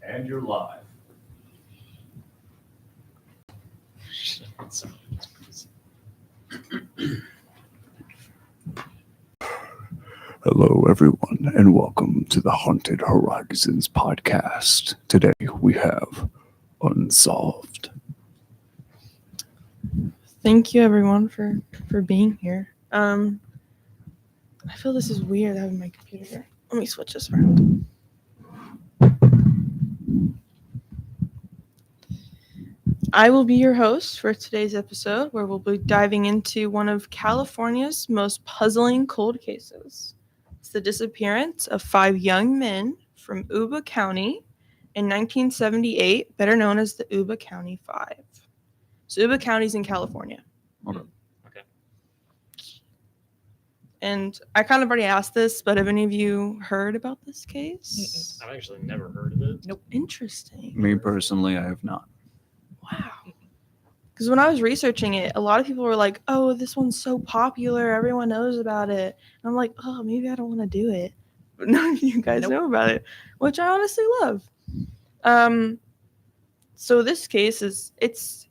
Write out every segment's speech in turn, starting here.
And you're live. Hello, everyone, and welcome to the Haunted Horizons podcast. Today we have Unsolved. Thank you, everyone, for being here. I feel this is weird having my computer here. Let me switch this around. I will be your host for today's episode, where we'll be diving into one of California's most puzzling cold cases. It's the disappearance of 5 young men from Yuba County in 1978, better known as the Yuba County Five. So Yuba County's in California. Okay. And I kind of already asked this, but have any of you heard about this case? I've actually never heard of it. Nope. Interesting. Me personally, I have not. Wow. Because when I was researching it, a lot of people were like, oh, this one's so popular. Everyone knows about it. And I'm like, oh, maybe I don't want to do it. But none of you guys know about it, which I honestly love. So this case is, it's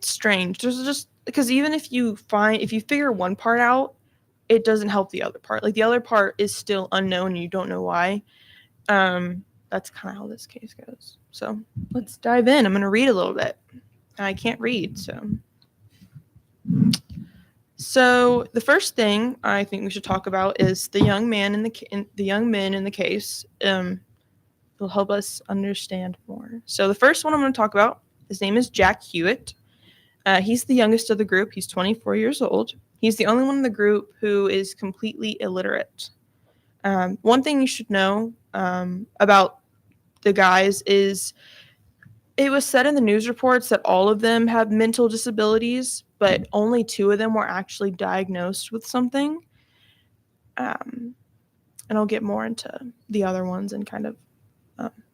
strange. There's just, because even if you figure one part out, it doesn't help the other part. Like, the other part is still unknown and you don't know why. That's kind of how this case goes. So let's dive in. I'm going to read a little bit. I can't read, so the first thing I think we should talk about is the young men in the case. It'll help us understand more. So the first one I'm going to talk about, his name is Jack Hewitt. He's the youngest of the group. He's 24 years old. He's the only one in the group who is completely illiterate. One thing you should know about the guys is it was said in the news reports that all of them have mental disabilities, but only 2 of them were actually diagnosed with something. And I'll get more into the other ones and kind of,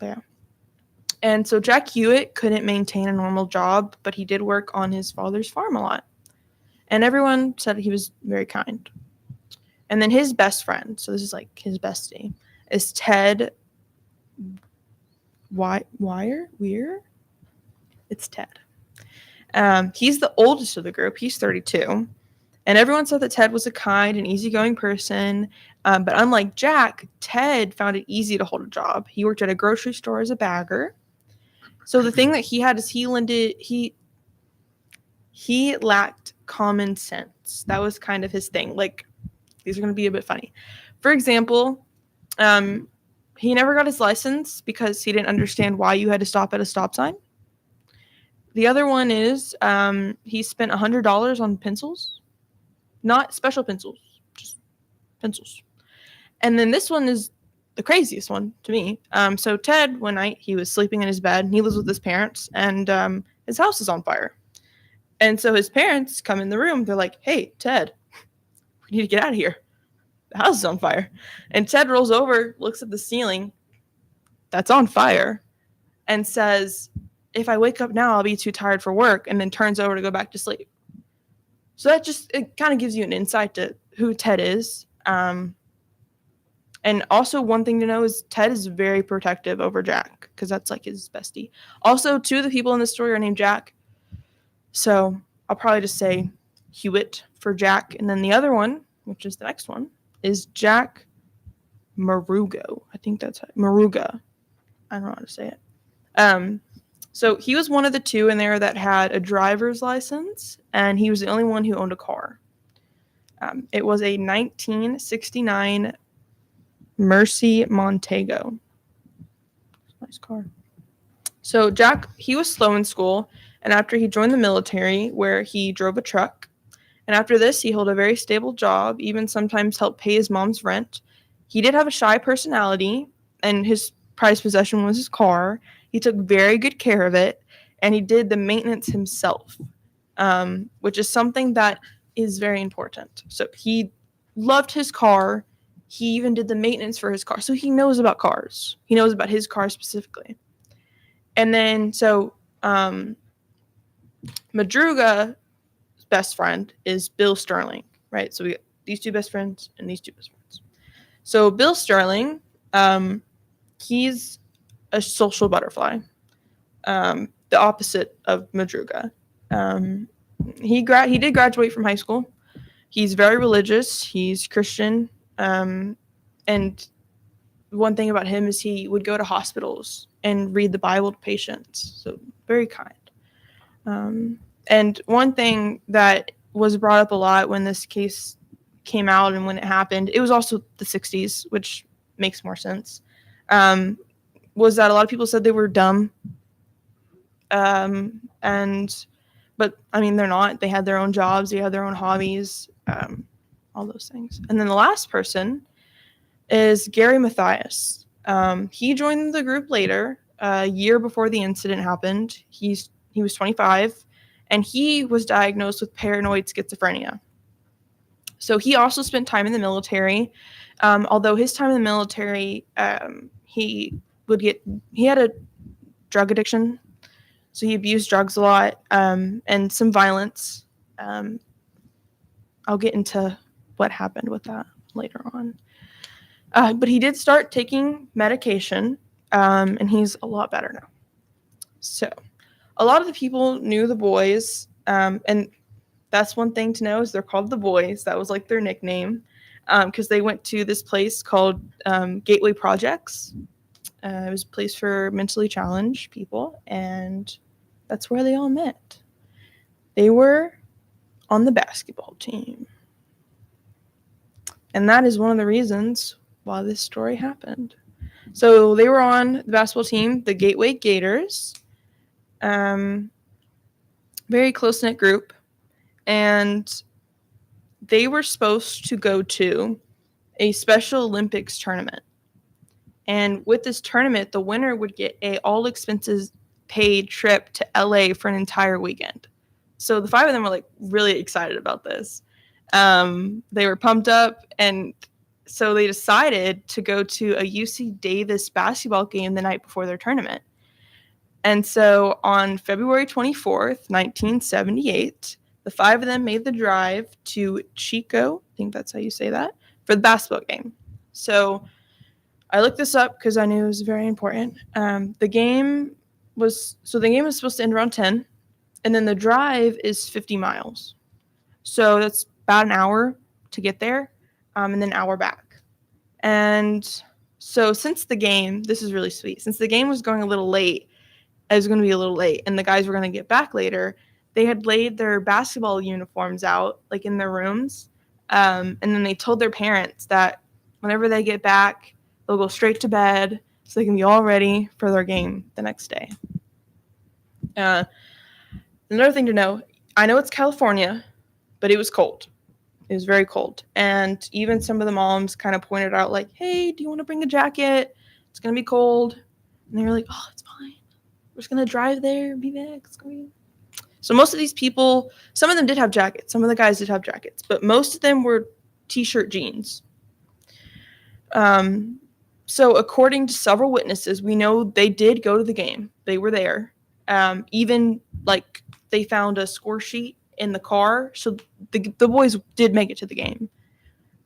yeah. And so Jack Hewitt couldn't maintain a normal job, but he did work on his father's farm a lot. And everyone said he was very kind. And then his best friend, so this is like his bestie, is Ted Weir? It's Ted. He's the oldest of the group. He's 32. And everyone said that Ted was a kind and easygoing person. But unlike Jack, Ted found it easy to hold a job. He worked at a grocery store as a bagger. So the thing that he had is he lacked common sense. That was kind of his thing. Like, these are going to be a bit funny. For example, he never got his license because he didn't understand why you had to stop at a stop sign. The other one is he spent $100 on pencils. Not special pencils, just pencils. And then this one is the craziest one to me. So Ted, one night, he was sleeping in his bed, and he lives with his parents, and his house is on fire. And so his parents come in the room. They're like, hey, Ted, we need to get out of here. The house is on fire. And Ted rolls over, looks at the ceiling that's on fire, and says, if I wake up now, I'll be too tired for work, and then turns over to go back to sleep. So that it kind of gives you an insight to who Ted is. And also one thing to know is Ted is very protective over Jack because that's like his bestie. Also, 2 of the people in this story are named Jack. So I'll probably just say Hewitt for Jack. And then the other one, which is the next one, is Jack Marugo. I think that's Maruga. I don't know how to say it. So he was one of the 2 in there that had a driver's license, and he was the only one who owned a car. It was a 1969 Mercy Montego. Nice car. So Jack, he was slow in school, and after he joined the military, where he drove a truck, and after this, he held a very stable job, even sometimes helped pay his mom's rent. He did have a shy personality, and his prized possession was his car. He took very good care of it, and he did the maintenance himself, which is something that is very important. So he loved his car. He even did the maintenance for his car. So he knows about cars. He knows about his car specifically. And then, so Madruga's best friend is Bill Sterling, right? So we got these 2 best friends and these 2 best friends. So Bill Sterling, He's a social butterfly, the opposite of Madruga. He did graduate from high school. He's very religious. He's Christian. And one thing about him is he would go to hospitals and read the Bible to patients. So very kind. And one thing that was brought up a lot when this case came out and when it happened, it was also the 60s, which makes more sense, was that a lot of people said they were dumb. But I mean, they're not. They had their own jobs. They had their own hobbies, all those things. And then the last person is Gary Mathias. He joined the group later, a year before the incident happened. He was 25, and he was diagnosed with paranoid schizophrenia. So he also spent time in the military. Although his time in the military, he had a drug addiction. So he abused drugs a lot, and some violence. I'll get into what happened with that later on. But he did start taking medication, and he's a lot better now. So a lot of the people knew the boys, and that's one thing to know is they're called the boys. That was like their nickname, because they went to this place called Gateway Projects. It was a place for mentally challenged people, and that's where they all met. They were on the basketball team. And that is one of the reasons why this story happened. So they were on the basketball team, the Gateway Gators. Very close-knit group. And they were supposed to go to a Special Olympics tournament. And with this tournament, the winner would get a all-expenses-paid trip to LA for an entire weekend. So the five of them were like really excited about this. They were pumped up, and so they decided to go to a UC Davis basketball game the night before their tournament. And so on February 24th, 1978, the five of them made the drive to Chico, I think that's how you say that, for the basketball game. So I looked this up because I knew it was very important. The game was supposed to end around 10, and then the drive is 50 miles. So that's about an hour to get there, and then an hour back. And so since the game, this is really sweet, since the game was going a little late, it was going to be a little late, and the guys were going to get back later, they had laid their basketball uniforms out, like in their rooms, and then they told their parents that whenever they get back, they'll go straight to bed so they can be all ready for their game the next day. Another thing to know, I know it's California, but it was cold. It was very cold. And even some of the moms kind of pointed out, like, hey, do you want to bring a jacket? It's going to be cold. And they were like, oh, it's fine. We're just going to drive there, be back. It's going to be... So most of these people, some of them did have jackets. Some of the guys did have jackets. But most of them were T-shirt jeans. So according to several witnesses, we know they did go to the game. They were there. Even, like, they found a score sheet in the car. So the boys did make it to the game.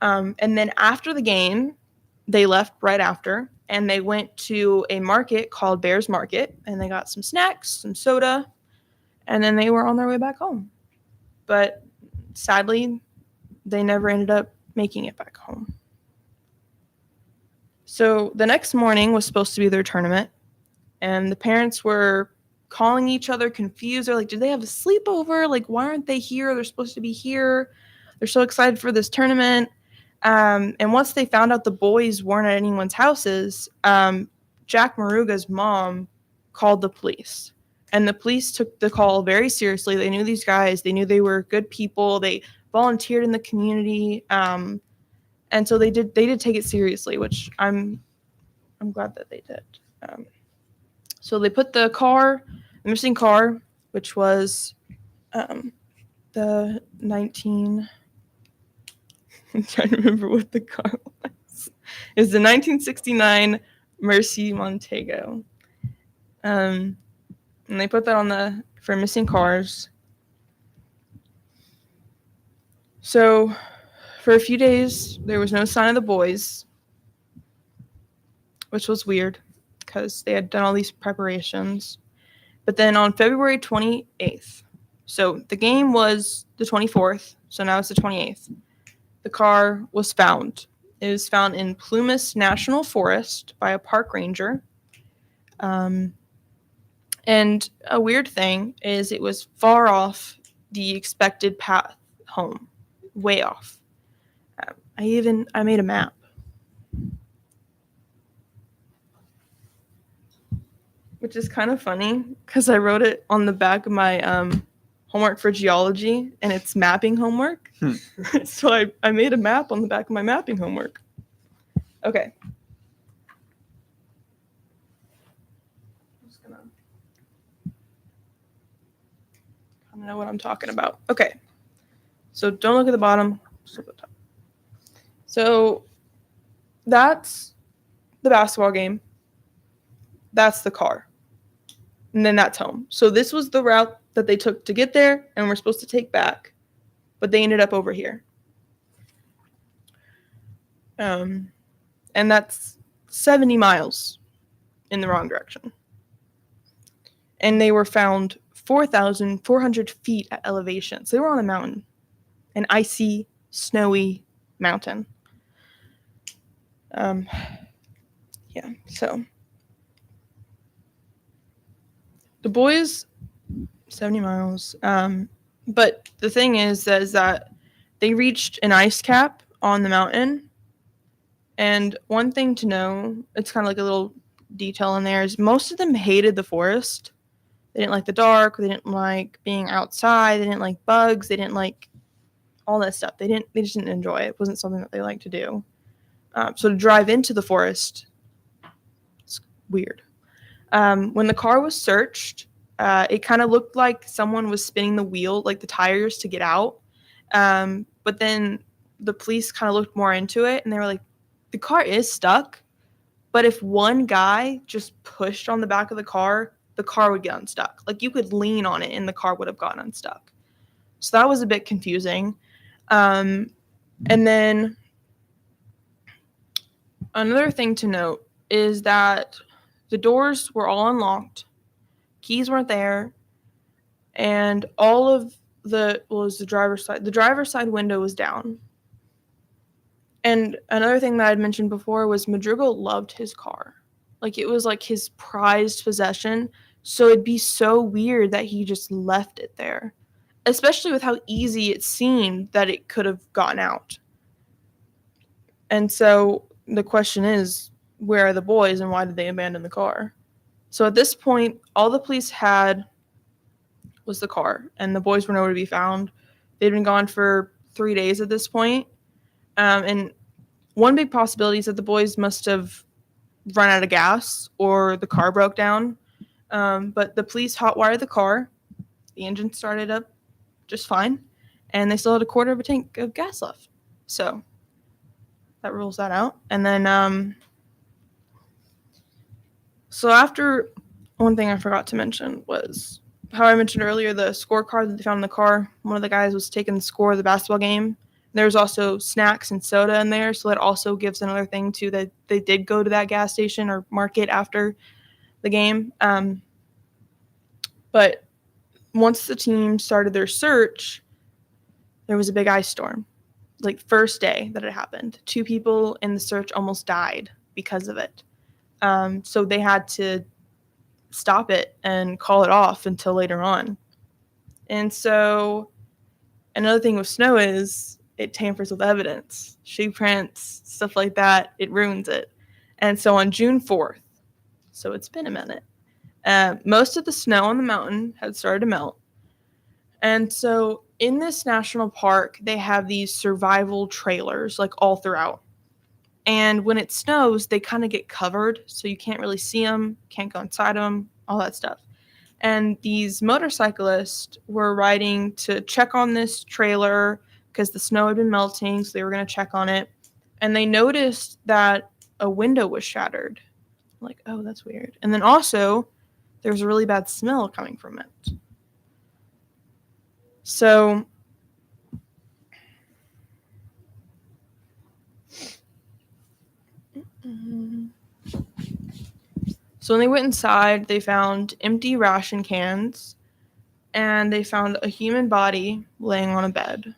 And then after the game, they left right after, and they went to a market called Bears Market, and they got some snacks, some soda, and then they were on their way back home. But sadly, they never ended up making it back home. So the next morning was supposed to be their tournament, and the parents were calling each other confused. They're like, did they have a sleepover? Like, why aren't they here? They're supposed to be here. They're so excited for this tournament. And once they found out the boys weren't at anyone's houses, Jack Maruga's mom called the police. And the police took the call very seriously. They knew these guys. They knew they were good people. They volunteered in the community. And so they did take it seriously, which I'm glad that they did. So they put the missing car, which was the 19... I'm trying to remember what the car was. It was the 1969 Mercy Montego. And they put that for missing cars. So for a few days, there was no sign of the boys. which was weird because they had done all these preparations. But then on February 28th, so the game was the 24th, so now it's the 28th, the car was found. It was found in Plumas National Forest by a park ranger. And a weird thing is it was far off the expected path home, way off. I made a map. Which is kind of funny because I wrote it on the back of my homework for geology, and it's mapping homework. So I made a map on the back of my mapping homework. Okay. I'm just gonna kind of know what I'm talking about. Okay. So don't look at the bottom, just look at the top. So that's the basketball game. That's the car. And then that's home. So this was the route that they took to get there and we're supposed to take back. But they ended up over here. And that's 70 miles in the wrong direction. And they were found 4,400 feet at elevation. So they were on a mountain, an icy, snowy mountain. Yeah, so the boys, 70 miles. But the thing is that they reached an ice cap on the mountain. And one thing to know, it's kind of like a little detail in there, is most of them hated the forest. They didn't like the dark. They didn't like being outside. They didn't like bugs. They didn't like all that stuff. They just didn't enjoy it. It wasn't something that they liked to do. So to drive into the forest, it's weird. When the car was searched, it kind of looked like someone was spinning the wheel, like the tires, to get out. But then the police kind of looked more into it, and they were like, the car is stuck, but if one guy just pushed on the back of the car would get unstuck. Like you could lean on it and the car would have gotten unstuck. So that was a bit confusing. And then another thing to note is that the doors were all unlocked, keys weren't there, and all of the driver's side window was down. And another thing that I'd mentioned before was Madrigal loved his car. Like it was like his prized possession. So it'd be so weird that he just left it there, especially with how easy it seemed that it could have gotten out. And so the question is, where are the boys and why did they abandon the car? So at this point, all the police had was the car, and the boys were nowhere to be found. They'd been gone for 3 days at this point. And one big possibility is that the boys must have run out of gas or the car broke down. But the police hotwired the car. The engine started up just fine. And they still had a quarter of a tank of gas left. So that rules that out. And then, so after, one thing I forgot to mention was how I mentioned earlier, the scorecard that they found in the car. One of the guys was taking the score of the basketball game. There's also snacks and soda in there, so that also gives another thing, too, that they did go to that gas station or market after the game. But once the team started their search, there was a big ice storm. Like, first day that it happened. 2 people in the search almost died because of it. So they had to stop it and call it off until later on. And so another thing with snow is it tampers with evidence, shoe prints, stuff like that. It ruins it. And so on June 4th, so it's been a minute, most of the snow on the mountain had started to melt. And so in this national park, they have these survival trailers like all throughout. And when it snows, they kind of get covered, so you can't really see them, can't go inside them, all that stuff. And these motorcyclists were riding to check on this trailer because the snow had been melting, so they were going to check on it. And they noticed that a window was shattered. Like, oh, that's weird. And then also, there was a really bad smell coming from it. So So when they went inside, they found empty ration cans, and they found a human body laying on a bed.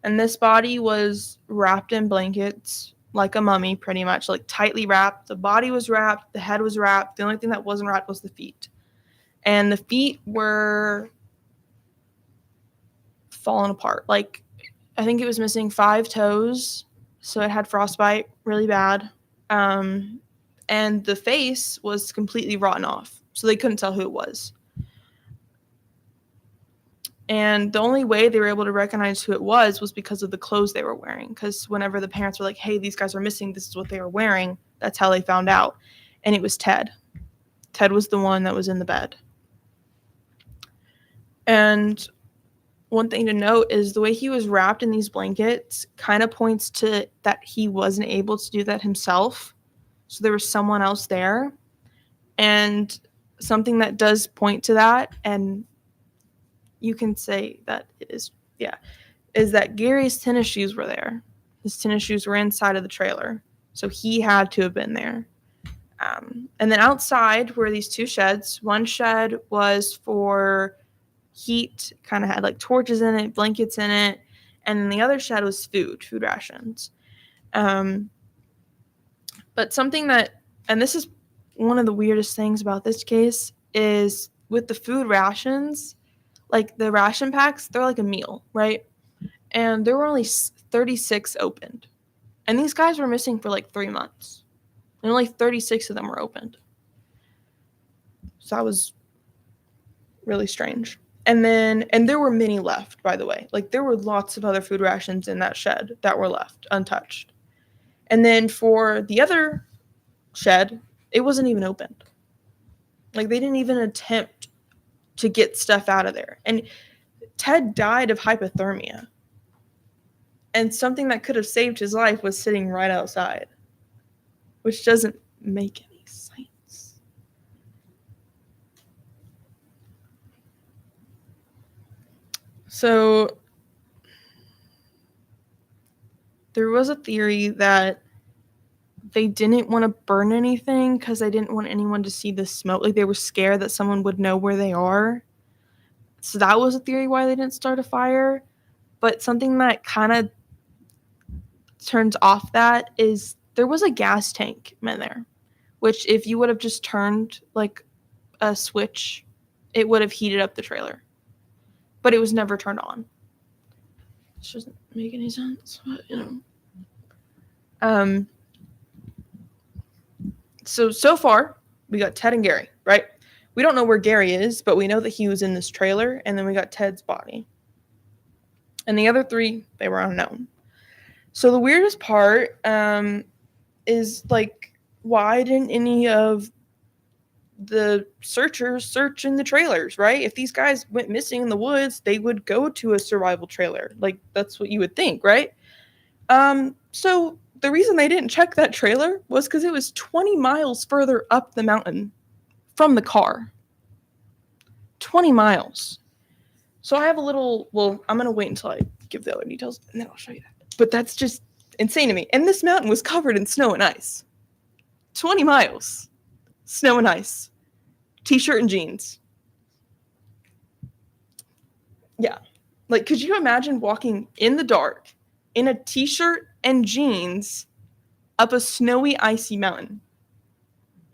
And this body was wrapped in blankets, like a mummy, pretty much, like tightly wrapped. The body was wrapped, the head was wrapped. The only thing that wasn't wrapped was the feet. And the feet were falling apart. Like, I think it was missing 5 toes, so it had frostbite really bad. And the face was completely rotten off, so they couldn't tell who it was. And the only way they were able to recognize who it was because of the clothes they were wearing. Because whenever the parents were like, hey, these guys are missing, this is what they were wearing, that's how they found out. And it was Ted. Ted was the one that was in the bed. And one thing to note is the way he was wrapped in these blankets kind of points to that he wasn't able to do that himself. So there was someone else there. And something that does point to that, and you can say that it is, is that Gary's tennis shoes were there. His tennis shoes were inside of the trailer. So he had to have been there. And then outside were these 2 sheds. One shed was for heat, kind of had like torches in it, blankets in it. And then the other shed was food rations. But something that, and this is one of the weirdest things about this case, is with the food rations, like the ration packs, they're like a meal, right? And there were only 36 opened. And these guys were missing for like 3 months. And only 36 of them were opened. So that was really strange. And there were many left, by the way. Like, there were lots of other food rations in that shed that were left untouched. And then for the other shed, it wasn't even opened. Like, they didn't even attempt to get stuff out of there. And Ted died of hypothermia. And something that could have saved his life was sitting right outside, which doesn't make any sense. So there was a theory that they didn't want to burn anything because they didn't want anyone to see the smoke. Like, they were scared that someone would know where they are. So that was a theory why they didn't start a fire. But something that kind of turns off that is there was a gas tank in there, which if you would have just turned like a switch, it would have heated up the trailer. But it was never turned on. This doesn't make any sense, but So far, we got Ted and Gary, right? We don't know where Gary is, but we know that he was in this trailer, and then we got Ted's body. And the other 3, they were unknown. So the weirdest part is, like, why didn't any of the searchers search in the trailers, right? If these guys went missing in the woods, they would go to a survival trailer. Like, that's what you would think, right? So the reason they didn't check that trailer was because it was 20 miles further up the mountain from the car. 20 miles. So I have a little, well, I'm going to wait until I give the other details, and then I'll show you that. But that's just insane to me. And this mountain was covered in snow and ice. 20 miles. Snow and ice. T-shirt and jeans. Yeah. Like, could you imagine walking in the dark in a t-shirt and jeans up a snowy, icy mountain?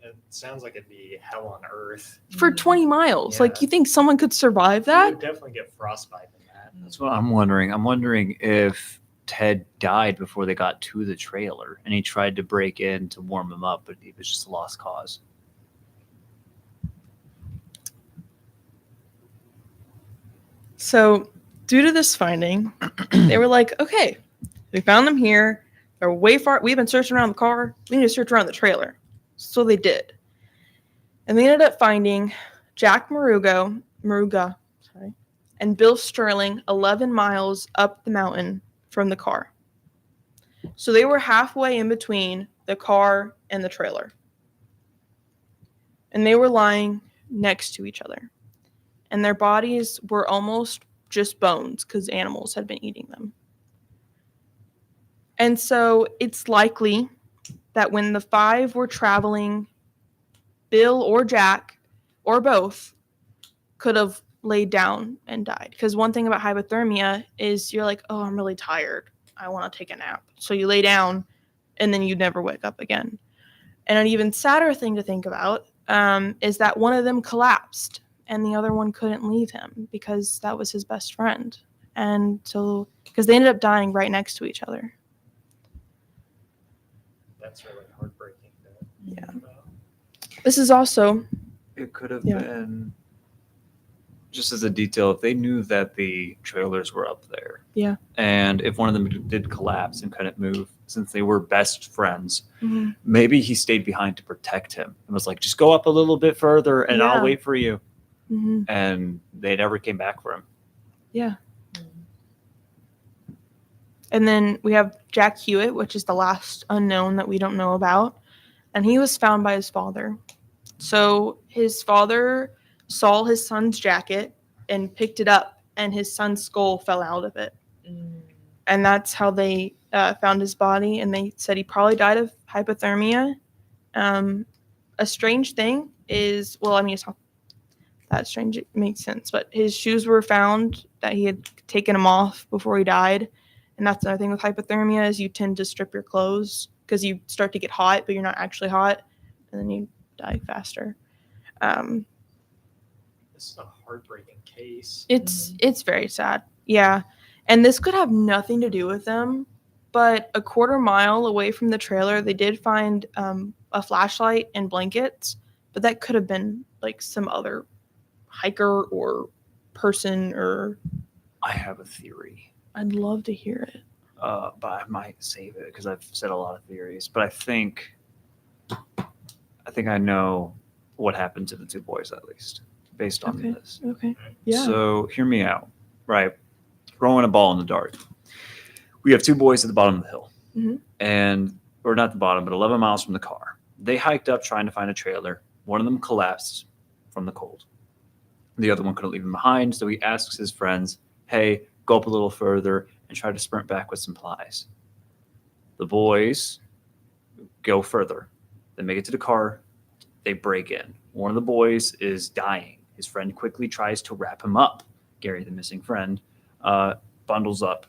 It sounds like it'd be hell on earth. For 20 miles. Yeah. Like, you think someone could survive that? You would definitely get frostbite in that. That's what I'm wondering. I'm wondering if Ted died before they got to the trailer and he tried to break in to warm him up, but it was just a lost cause. So, due to this finding, they were like, okay, we found them here. They're way far. We've been searching around the car. We need to search around the trailer. So they did. And they ended up finding Jack Maruga, and Bill Sterling 11 miles up the mountain from the car. So they were halfway in between the car and the trailer. And they were lying next to each other. And their bodies were almost just bones because animals had been eating them. And so it's likely that when the 5 were traveling Bill or Jack or both could have laid down and died. Because one thing about hypothermia is you're like, oh, I'm really tired. I want to take a nap. So you lay down and then you never wake up again. And an even sadder thing to think about is that one of them collapsed and the other one couldn't leave him because that was his best friend. And so, because they ended up dying right next to each other. That's really heartbreaking. Yeah. This is also. It could have Yeah. been, just as a detail, if they knew that the trailers were up there. Yeah. And if one of them did collapse and couldn't move, since they were best friends, Mm-hmm. maybe he stayed behind to protect him and was like, just go up a little bit further and Yeah. I'll wait for you. Mm-hmm. And they never came back for him. Yeah. And then we have Jack Hewitt, which is the last unknown that we don't know about. And he was found by his father. So his father saw his son's jacket and picked it up, and his son's skull fell out of it. And that's how they found his body. And they said he probably died of hypothermia. A strange thing is, well, I mean, it's not that strange. It makes sense. But his shoes were found that he had taken them off before he died. And that's another thing with hypothermia is you tend to strip your clothes because you start to get hot, but you're not actually hot. And then you die faster. This is a heartbreaking case. It's very sad. Yeah. And this could have nothing to do with them, but a quarter mile away from the trailer, they did find a flashlight and blankets, but that could have been like some other hiker or person or. I have a theory, I'd love to hear it. but I might save it because I've said a lot of theories. But I think I know what happened to the two boys, at least based on Okay. this. Okay. Yeah. So hear me out. Right, throwing a ball in the dark. We have two boys at the bottom of the hill, Mhm. or not the bottom, but 11 miles from the car. They hiked up trying to find a trailer. One of them collapsed from the cold. The other one couldn't leave him behind, so he asks his friends, hey, go up a little further and try to sprint back with supplies. The boys go further. They make it to the car. They break in. One of the boys is dying. His friend quickly tries to wrap him up. Gary, the missing friend, bundles up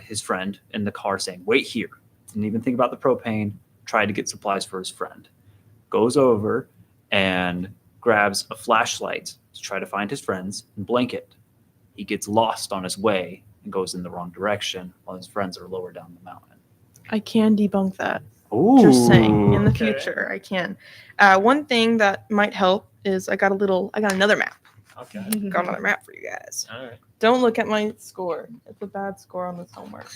his friend in the car saying, wait here. Didn't even think about the propane. Tried to get supplies for his friend. Goes over and grabs a flashlight to try to find his friends and blanket. He gets lost on his way and goes in the wrong direction while his friends are lower down the mountain. I can debunk that. Ooh. Just saying, in the Okay. future, I can. One thing that might help is I got another map. Okay. Got another map for you guys. All right. Don't look at my score. It's a bad score on this homework.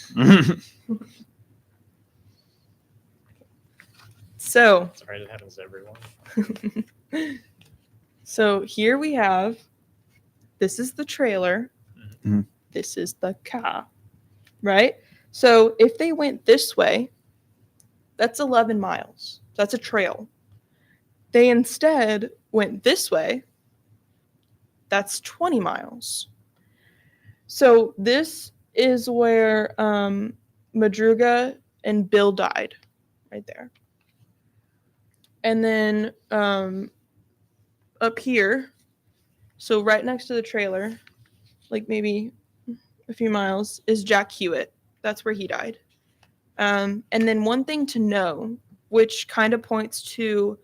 So, It's all right. It happens to everyone. so here we have, this is the trailer. Mhm. This is the car, right? So if they went this way, that's 11 miles. That's a trail. They instead went this way. That's 20 miles. So this is where Madruga and Bill died, right there. And then up here, so right next to the trailer, like maybe a few miles, is Jack Hewitt. That's where he died. And then one thing to know, which kind of points to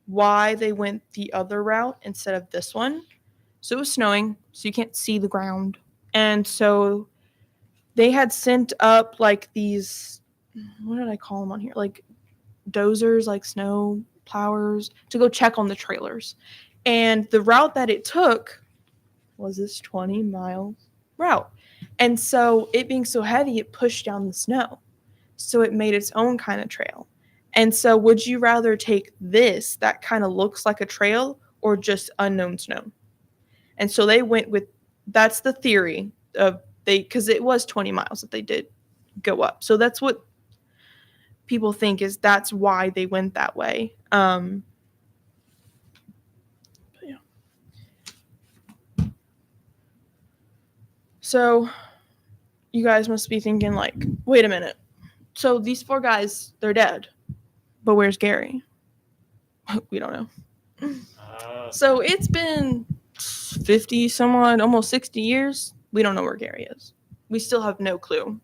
why they went the other route instead of this one. So it was snowing, so you can't see the ground. And so they had sent up like these, what did I call them on here? Like dozers, like snow plowers, to go check on the trailers. And the route that it took was this 20-mile route. And so it being so heavy, it pushed down the snow. So it made its own kind of trail. And so would you rather take this that kind of looks like a trail or just unknown snow? And so they went with, that's the theory of because it was 20 miles that they did go up. So that's what people think is that's why they went that way. But yeah. So you guys must be thinking like, wait a minute. So these 4 guys, they're dead. But where's Gary? We don't know. So it's been 50 some odd, almost 60 years. We don't know where Gary is. We still have no clue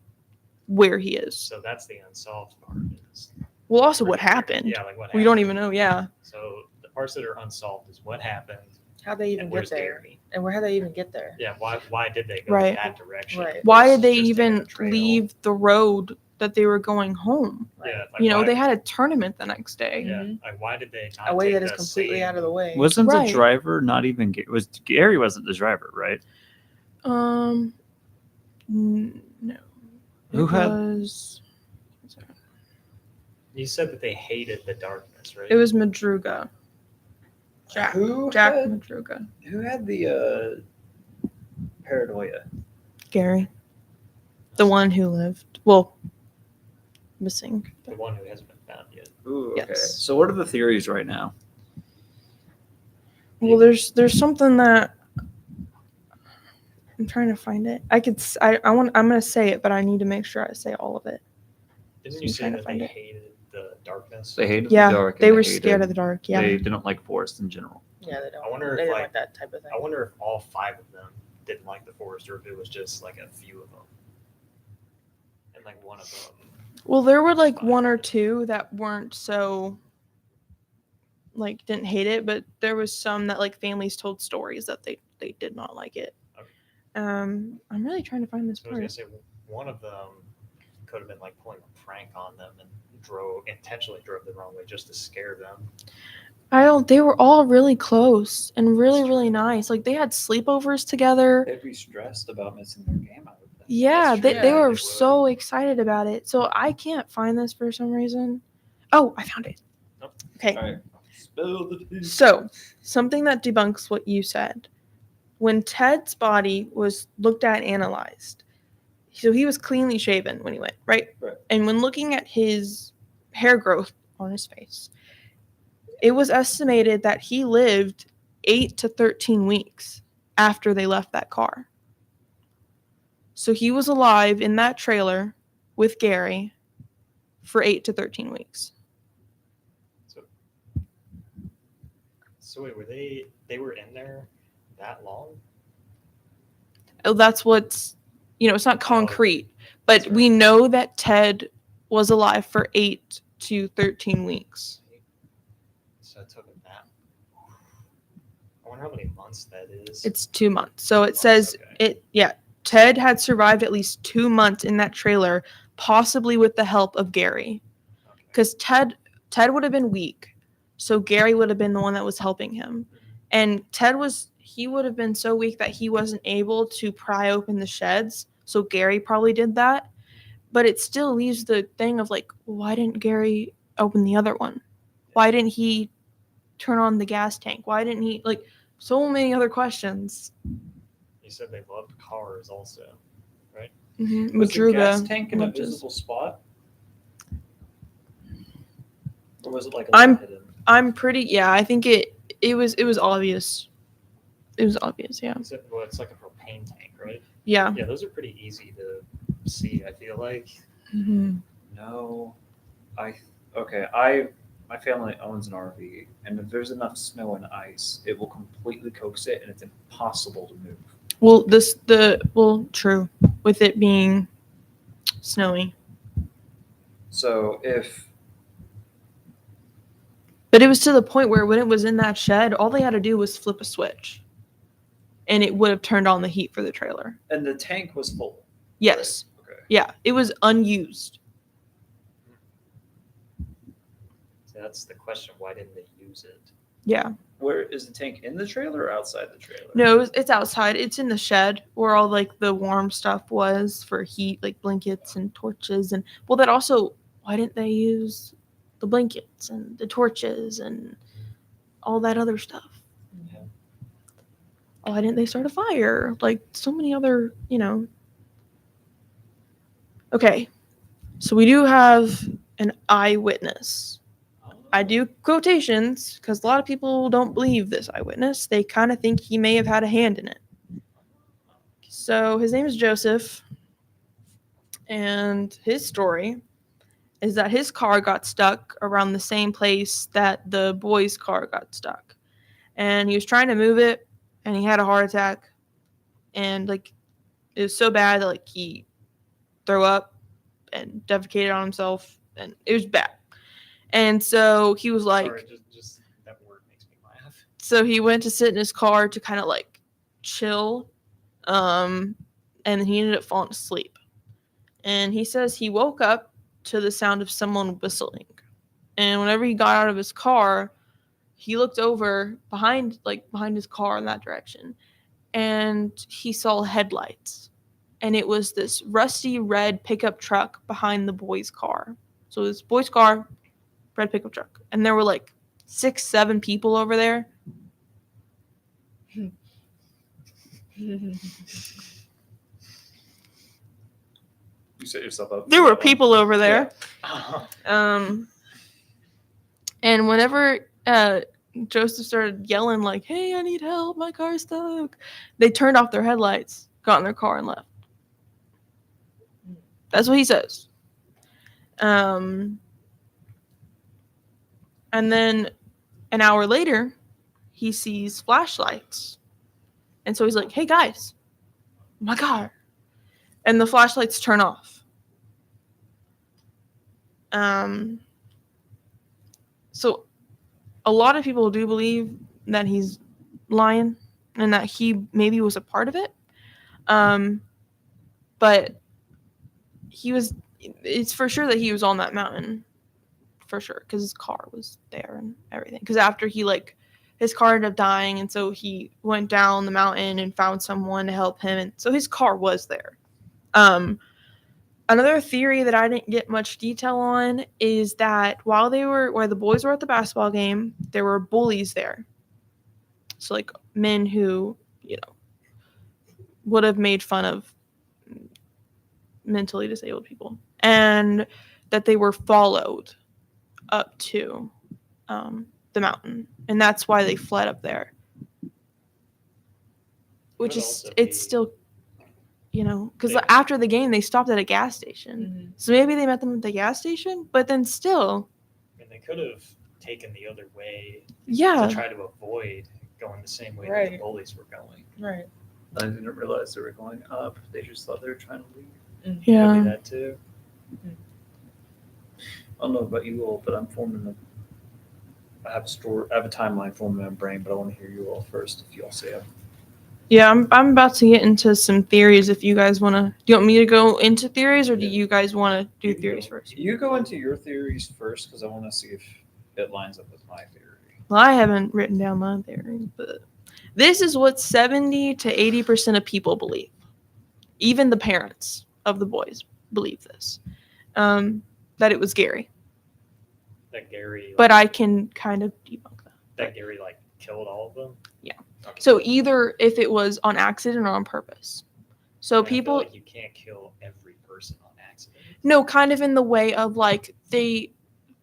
where he is. So that's the unsolved part. Is Well, also what right there. happened. Yeah, like what happened. We don't even know. Yeah. So the parts that are unsolved is what happened. How'd they even and get where's there? Gary? And where how'd they even get there? Yeah, why did they go Right. in that direction? Right. Why versus did they just taking even a trail? leave the road that they were going home? Yeah, like You know, why, they had a tournament the next day. Yeah, Mhm. like why did they not A way take that is the completely same- out of the way. Wasn't Right. the driver not even Gary wasn't the driver, right? No. Who It had- was You said that they hated the darkness, right? it was Madruga. Jack Who Jack had, Madruga. who had the paranoia? Gary. The one who lived. Well, missing. the one who hasn't been found yet. Ooh, okay. Yes. So what are the theories right now? Well, there's something that I'm trying to find it. I'm gonna say it, but I need to make sure I say all of it. Didn't you I'm say trying to that find they it. hated the darkness? They hated Yeah, the dark. and they were hated- scared of the dark. Yeah. They didn't like forest in general. Yeah, they don't. I wonder they if, didn't like- like that type of thing. I wonder if all 5 of them didn't like the forest, or if it was just like a few of them, and like one of them. Well, there were like one or two that weren't so like didn't hate it, but there was some that like families told stories that they did not like it. Okay. I'm really trying to find this So I was part. gonna say one of them could have been like pulling a prank on them and intentionally drove the wrong way just to scare them. They were all really close and really, That's really true. nice. Like they had sleepovers together. They'd be stressed about missing their game. I would think. Yeah, That's they, true. they Yeah, were they so excited about it. So I can't find this for some reason. Oh, I found it. Nope. Okay. All right. Spill the tea. So, something that debunks what you said. When Ted's body was looked at and analyzed, so he was cleanly shaven when he went, right? Right. And when looking at his hair growth on his face, it was estimated that he lived 8 to 13 weeks after they left that car. So he was alive in that trailer with Gary for 8 to 13 weeks. So wait, were they were in there that long? Oh, that's what's, it's not concrete, but That's we right. know that Ted was alive for 8 to 13 weeks. So it took him that. I wonder how many months that is. It's 2 months. So it says Okay. Ted had survived at least 2 months in that trailer, possibly with the help of Gary. Okay. Because Ted would have been weak. So Gary would have been the one that was helping him. And he would have been so weak that he wasn't able to pry open the sheds. So Gary probably did that. But it still leaves the thing of like, why didn't Gary open the other one? Why didn't he turn on the gas tank? Why didn't he, like, so many other questions. You said they loved cars also. Mm-hmm. Was the gas Madruga, tank in a which is- visible spot? Or was it like a I'm- little hidden? I'm pretty, yeah, I think it was obvious. It was obvious, yeah. Well, it's like a propane tank, right? Yeah. Yeah, those are pretty easy to see, I feel like. Mm-hmm. No. My family owns an RV, and if there's enough snow and ice, it will completely coax it, and it's impossible to move. Well, true. With it being snowy. So But it was to the point where when it was in that shed, all they had to do was flip a switch. And it would have turned on the heat for the trailer. and the tank was full. Yes. Okay. Yeah. It was unused. So that's the question. Why didn't they use it? Yeah. Where is the tank, in the trailer or outside the trailer? No, it's outside. It's in the shed where all like the warm stuff was for heat, like blankets and torches. And well, that also, why didn't they use the blankets and the torches and all that other stuff? Yeah. Why didn't they start a fire? Like so many other, Okay. So we do have an eyewitness. I do quotations because a lot of people don't believe this eyewitness. They kind of think he may have had a hand in it. So his name is Joseph, and his story is that his car got stuck around the same place that the boy's car got stuck. and he was trying to move it, and he had a heart attack, and like it was so bad that like he threw up and defecated on himself, and it was bad. And so he was like, Sorry, just that word makes me laugh. so he went to sit in his car to kind of like chill, and he ended up falling asleep. And he says he woke up to the sound of someone whistling. And whenever he got out of his car, he looked over behind his car in that direction, and he saw headlights. And it was this rusty red pickup truck behind the boy's car. So this boy's car, red pickup truck. And there were like 6, 7 people over there. You set yourself up. There were people over there. Uh-huh. And whenever Joseph started yelling like, "Hey, I need help, my car's stuck," they turned off their headlights, got in their car, and left. That's what he says. And then an hour later, he sees flashlights. And so he's like, "Hey guys, my car." And the flashlights turn off. So a lot of people do believe that he's lying and that he maybe was a part of it. But it's for sure that he was on that mountain, for sure, because his car was there and everything. Because after his car ended up dying, and so he went down the mountain and found someone to help him, and so his car was there. Another theory that I didn't get much detail on is that while the boys were at the basketball game, there were bullies there. So like men who, would have made fun of mentally disabled people, and that they were followed up to the mountain, and that's why they fled up there. Which is, it's still, because after the game they stopped at a gas station. Mm-hmm. So maybe they met them at the gas station, but then still. And they could have taken the other way Yeah. to try to avoid going the same way that Right. the bullies were going. Right. I didn't realize they were going up. They just thought they were trying to leave. Yeah. Could be that too. I don't know about you all, but I'm forming I have a timeline forming in my brain, but I want to hear you all first if you all say it. Yeah, I'm about to get into some theories. If you guys want to, do you want me to go into theories, or do Yeah. you guys want to do You theories go- first? You go into your theories first because I want to see if it lines up with my theory. Well, I haven't written down my theory, but this is what 70 to 80% of people believe. Even the parents of the boys believe this, that it was Gary. That Gary. But I can kind of debunk that. That Gary killed all of them. Yeah. Okay. So either if it was on accident or on purpose. So And I feel people, like you can't kill every person on accident. no, kind of in the way of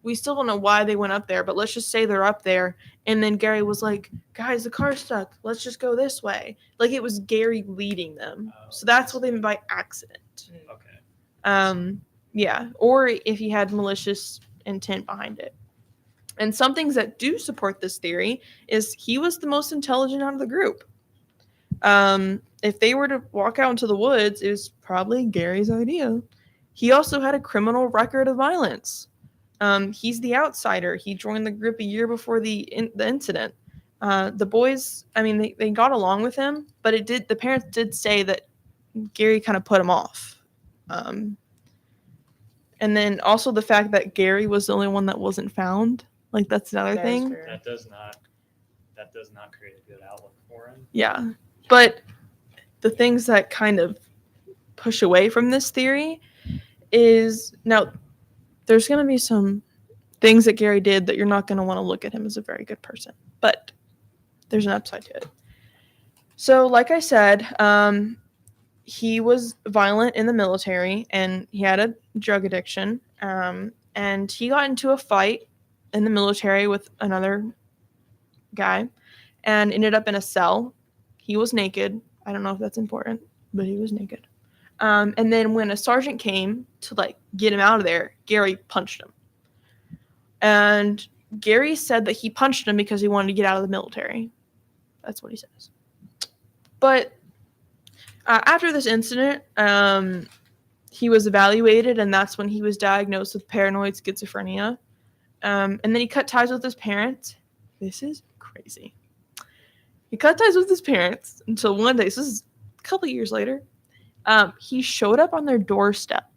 we still don't know why they went up there, but let's just say they're up there, and then Gary was like, "Guys, the car's stuck. Let's just go this way." Like it was Gary leading them. Oh, So that's what they mean by accident. Okay. Yeah, or if he had malicious intent behind it. And some things that do support this theory is he was the most intelligent out of the group. If they were to walk out into the woods, it was probably Gary's idea. He also had a criminal record of violence. He's the outsider. He joined the group a year before the incident. The boys, I mean, they got along with him, but the parents did say that Gary kind of put him off. And then also the fact that Gary was the only one that wasn't found. Like that's another That is thing. fair. That does not create a good outlook for him. Yeah. But the things that kind of push away from this theory is now there's going to be some things that Gary did that you're not going to want to look at him as a very good person. But there's an upside to it. So like I said, he was violent in the military and he had a drug addiction. And he got into a fight in the military with another guy and ended up in a cell. He was naked. I don't know if that's important, but he was naked. And then when a sergeant came to get him out of there, Gary punched him. And Gary said that he punched him because he wanted to get out of the military. That's what he says. But after this incident, he was evaluated, and that's when he was diagnosed with paranoid schizophrenia. And then he cut ties with his parents. This is crazy. He cut ties with his parents until one day, so this is a couple years later, he showed up on their doorstep,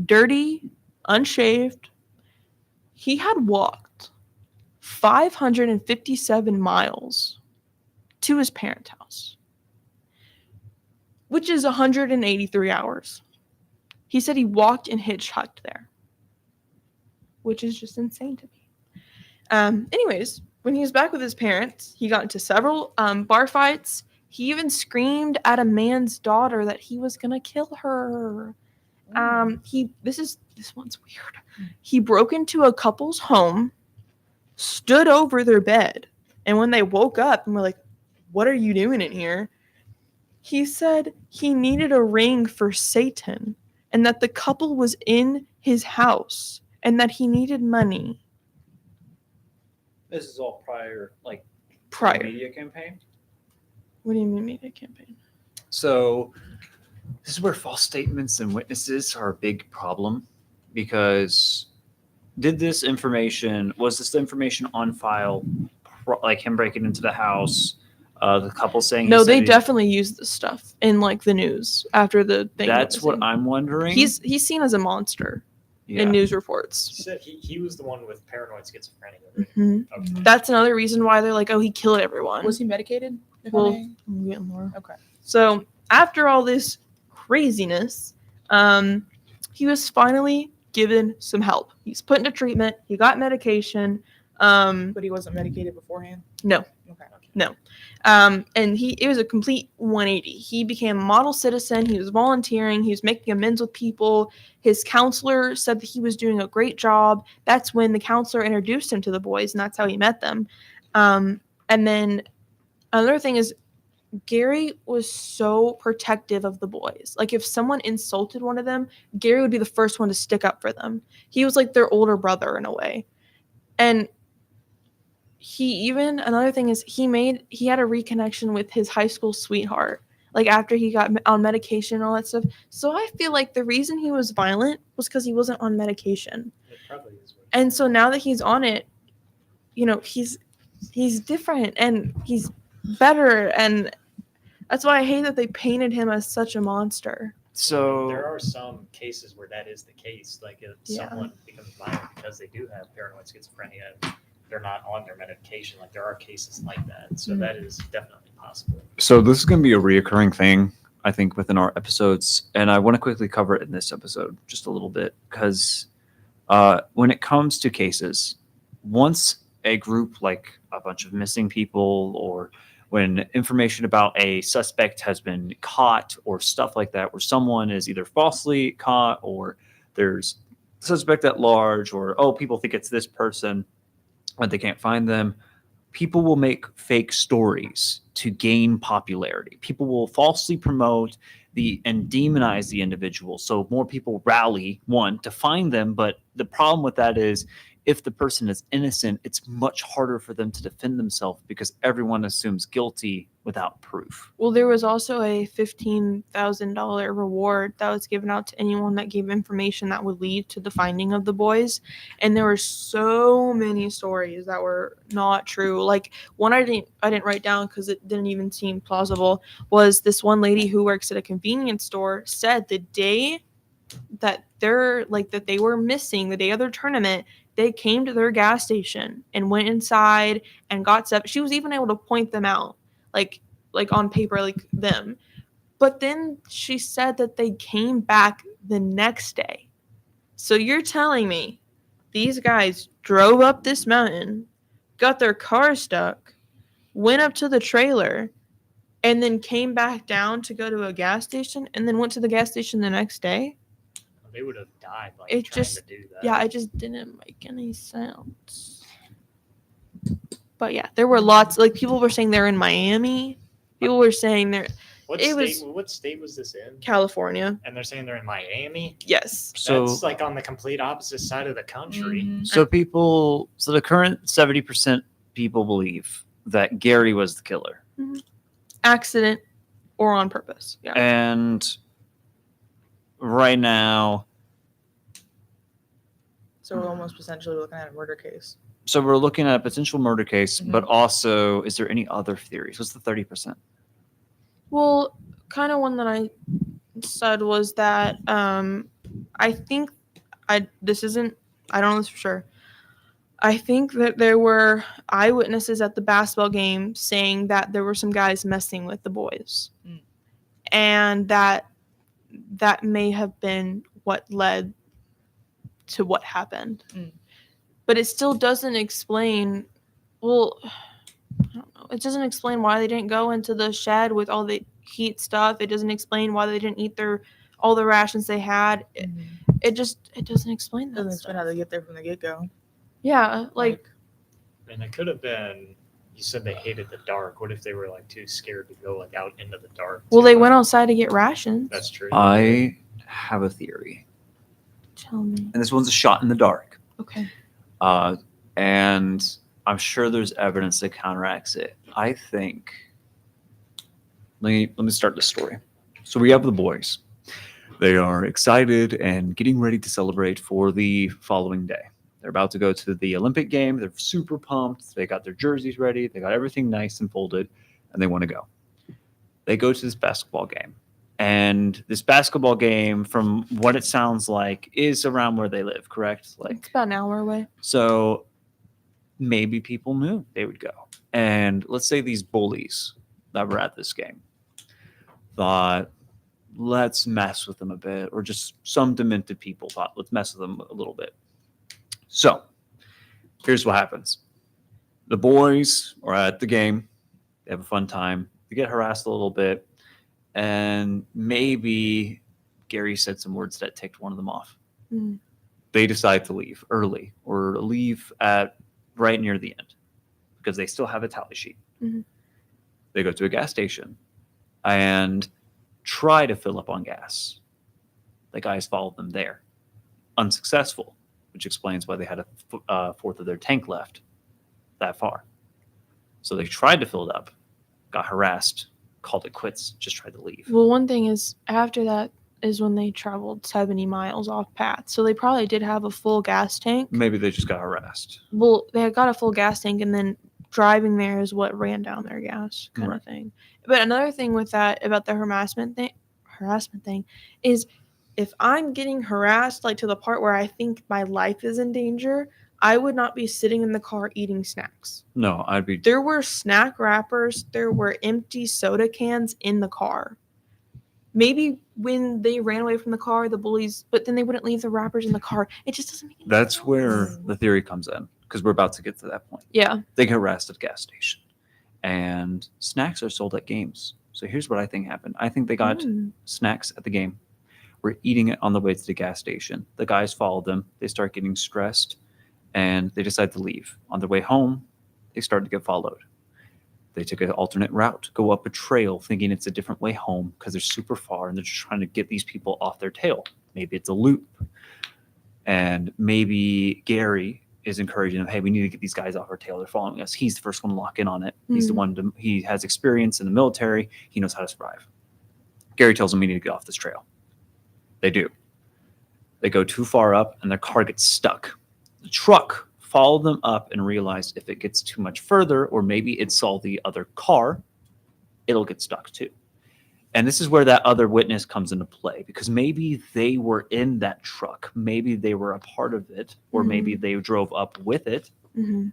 dirty, unshaved. He had walked 557 miles to his parents' house, which is 183 hours. He said he walked and hitchhiked there, which is just insane to me. Anyways, when he was back with his parents, he got into several bar fights. He even screamed at a man's daughter that he was gonna kill her. This one's weird. He broke into a couple's home, stood over their bed, and when they woke up and were like, "What are you doing in here?" He said he needed a ring for Satan and that the couple was in his house and that he needed money. This is all prior Prior. campaign. What do you mean media campaign? So this is where false statements and witnesses are a big problem, because was this information on file, like him breaking into the house, the couple saying No, they definitely used this stuff in like the news after the thing. That's what I'm wondering. He's seen as a monster in news reports. You said he was the one with paranoid schizophrenia. Mm-hmm. Okay. That's another reason why they're like, oh, he killed everyone. Was he medicated? Well, we'll get more. Okay. So after all this craziness, he was finally given some help. He's put into treatment. He got medication. But he wasn't medicated beforehand? No. Okay. No. And it was a complete 180. He became a model citizen. He was volunteering. He was making amends with people. His counselor said that he was doing a great job. That's when the counselor introduced him to the boys, and that's how he met them. And then another thing is, Gary was so protective of the boys. Like, if someone insulted one of them, Gary would be the first one to stick up for them. He was like their older brother in a way. And another thing is, he had a reconnection with his high school sweetheart, like after he got on medication and all that stuff. So I feel like the reason he was violent was because he wasn't on medication. It probably is. And so now that he's on it, he's different and he's better, and that's why I hate that they painted him as such a monster. So there are some cases where that is the case. Like if someone becomes violent because they do have paranoid schizophrenia, they're not on their medication. Like there are cases like that. So that is definitely possible. So this is going to be a reoccurring thing, I think, within our episodes. And I want to quickly cover it in this episode just a little bit, because when it comes to cases, once a group, like a bunch of missing people, or when information about a suspect has been caught or stuff like that, where someone is either falsely caught or there's suspect at large, or, oh, people think it's this person, but they can't find them, people will make fake stories to gain popularity. People will falsely promote and demonize the individual. So more people rally, one, to find them. But the problem with that is, if the person is innocent, it's much harder for them to defend themselves because everyone assumes guilty without proof. Well, there was also a $15,000 reward that was given out to anyone that gave information that would lead to the finding of the boys. And there were so many stories that were not true. Like one I didn't write down because it didn't even seem plausible, was this one lady who works at a convenience store said the day that they were missing, the day of their tournament, they came to their gas station and went inside and got stuff. She was even able to point them out, like on paper, like them. But then she said that they came back the next day. So you're telling me these guys drove up this mountain, got their car stuck, went up to the trailer, and then came back down to go to a gas station, and then went to the gas station the next day? They would have died It trying just- to do that. Yeah, it just didn't make any sense. But yeah, there were lots, like people were saying they're in Miami. People were saying they're What state was this in? California. And they're saying they're in Miami? Yes. So That's like on the complete opposite side of the country. Mhm. So the current 70% people believe that Gary was the killer. Accident or on purpose. Yeah. And right now, So we're almost potentially looking at a murder case. so we're looking at a potential murder case, Mhm. but also, is there any other theories? What's the 30%? Well, kind of one that I said was that I think I don't know this for sure. I think that there were eyewitnesses at the basketball game saying that there were some guys messing with the boys. Mm. And that may have been what led to what happened. Mm. But it still doesn't explain, well, I don't know. It doesn't explain why they didn't go into the shed with all the heat stuff. It doesn't explain why they didn't eat all the rations they had. It doesn't explain that Doesn't stuff. explain how they get there from the get go. Yeah, like And it could have been. You said they hated the dark. What if they were like too scared to go like out into the dark? well, they went outside to get rations. That's true. I have a theory. Tell me. And this one's a shot in the dark. Okay. And I'm sure there's evidence that counteracts it. I think. Let me start the story. So we have the boys. They are excited and getting ready to celebrate for the following day. They're about to go to the Olympic game. They're super pumped. They got their jerseys ready. They got everything nice and folded, and they want to go. They go to this basketball game. And this basketball game, from what it sounds like, is around where they live, correct? It's Like, about an hour away. so maybe people knew they would go. And let's say these bullies that were at this game thought, let's mess with them a bit, or just some demented people thought, let's mess with them a little bit. So here's what happens. The boys are at the game. They have a fun time. They get harassed a little bit. And maybe Gary said some words that ticked one of them off. Mm. They decide to leave early or leave at right near the end because they still have a tally sheet. Mhm. They go to a gas station and try to fill up on gas. The guys followed them there. Unsuccessful, which explains why they had a fourth of their tank left that far. So they tried to fill it up, got harassed, called it quits, just tried to leave. Well, one thing is after that is when they traveled 70 miles off path. So they probably did have a full gas tank. Maybe they just got harassed. Well, they had got a full gas tank, and then driving there is what ran down their gas kind Right. of thing. But another thing with that about the harassment thing is if I'm getting harassed like to the part where I think my life is in danger, I would not be sitting in the car eating snacks. No, I'd be. There were snack wrappers, there were empty soda cans in the car. Maybe when they ran away from the car, the bullies, but then they wouldn't leave the wrappers in the car. It just doesn't make any That's sense. where the theory comes in because we're about to get to that point. Yeah. They get harassed at a gas station, and snacks are sold at games. So here's what I think happened. I think they got snacks at the game. Were eating it on the way to the gas station. The guys followed them. They start getting stressed, and they decide to leave. On their way home, they start to get followed. They took an alternate route, go up a trail, thinking it's a different way home because they're super far, and they're just trying to get these people off their tail. Maybe it's a loop. And maybe Gary is encouraging them, hey, we need to get these guys off our tail. They're following us. He's the first one to lock in on it. He's the one he has experience in the military. He knows how to survive. Gary tells them we need to get off this trail. They do. They go too far up and their car gets stuck. The truck followed them up and realized if it gets too much further, or maybe it saw the other car, it'll get stuck too. And this is where that other witness comes into play, because maybe they were in that truck. Maybe they were a part of it, or maybe they drove up with it. Mm-hmm.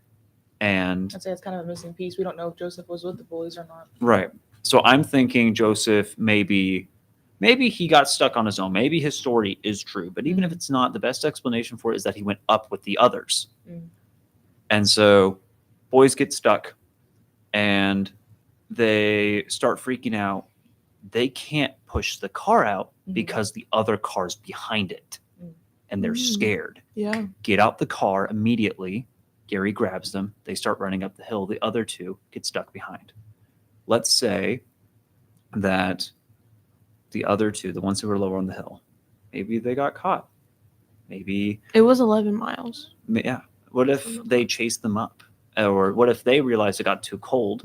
And I'd say it's kind of a missing piece. We don't know if Joseph was with the bullies or not. right. So I'm thinking Joseph maybe he got stuck on his own. Maybe his story is true. But even if it's not, the best explanation for it is that he went up with the others. Mm. And so boys get stuck and they start freaking out. They can't push the car out because the other car's behind it. And they're scared. Yeah. Get out the car immediately. Gary grabs them. They start running up the hill. The other two get stuck behind. Let's say that the other two, the ones who were lower on the hill, maybe they got caught. Maybe It was 11 miles. yeah. What if they chased them up Or what if they realized it got too cold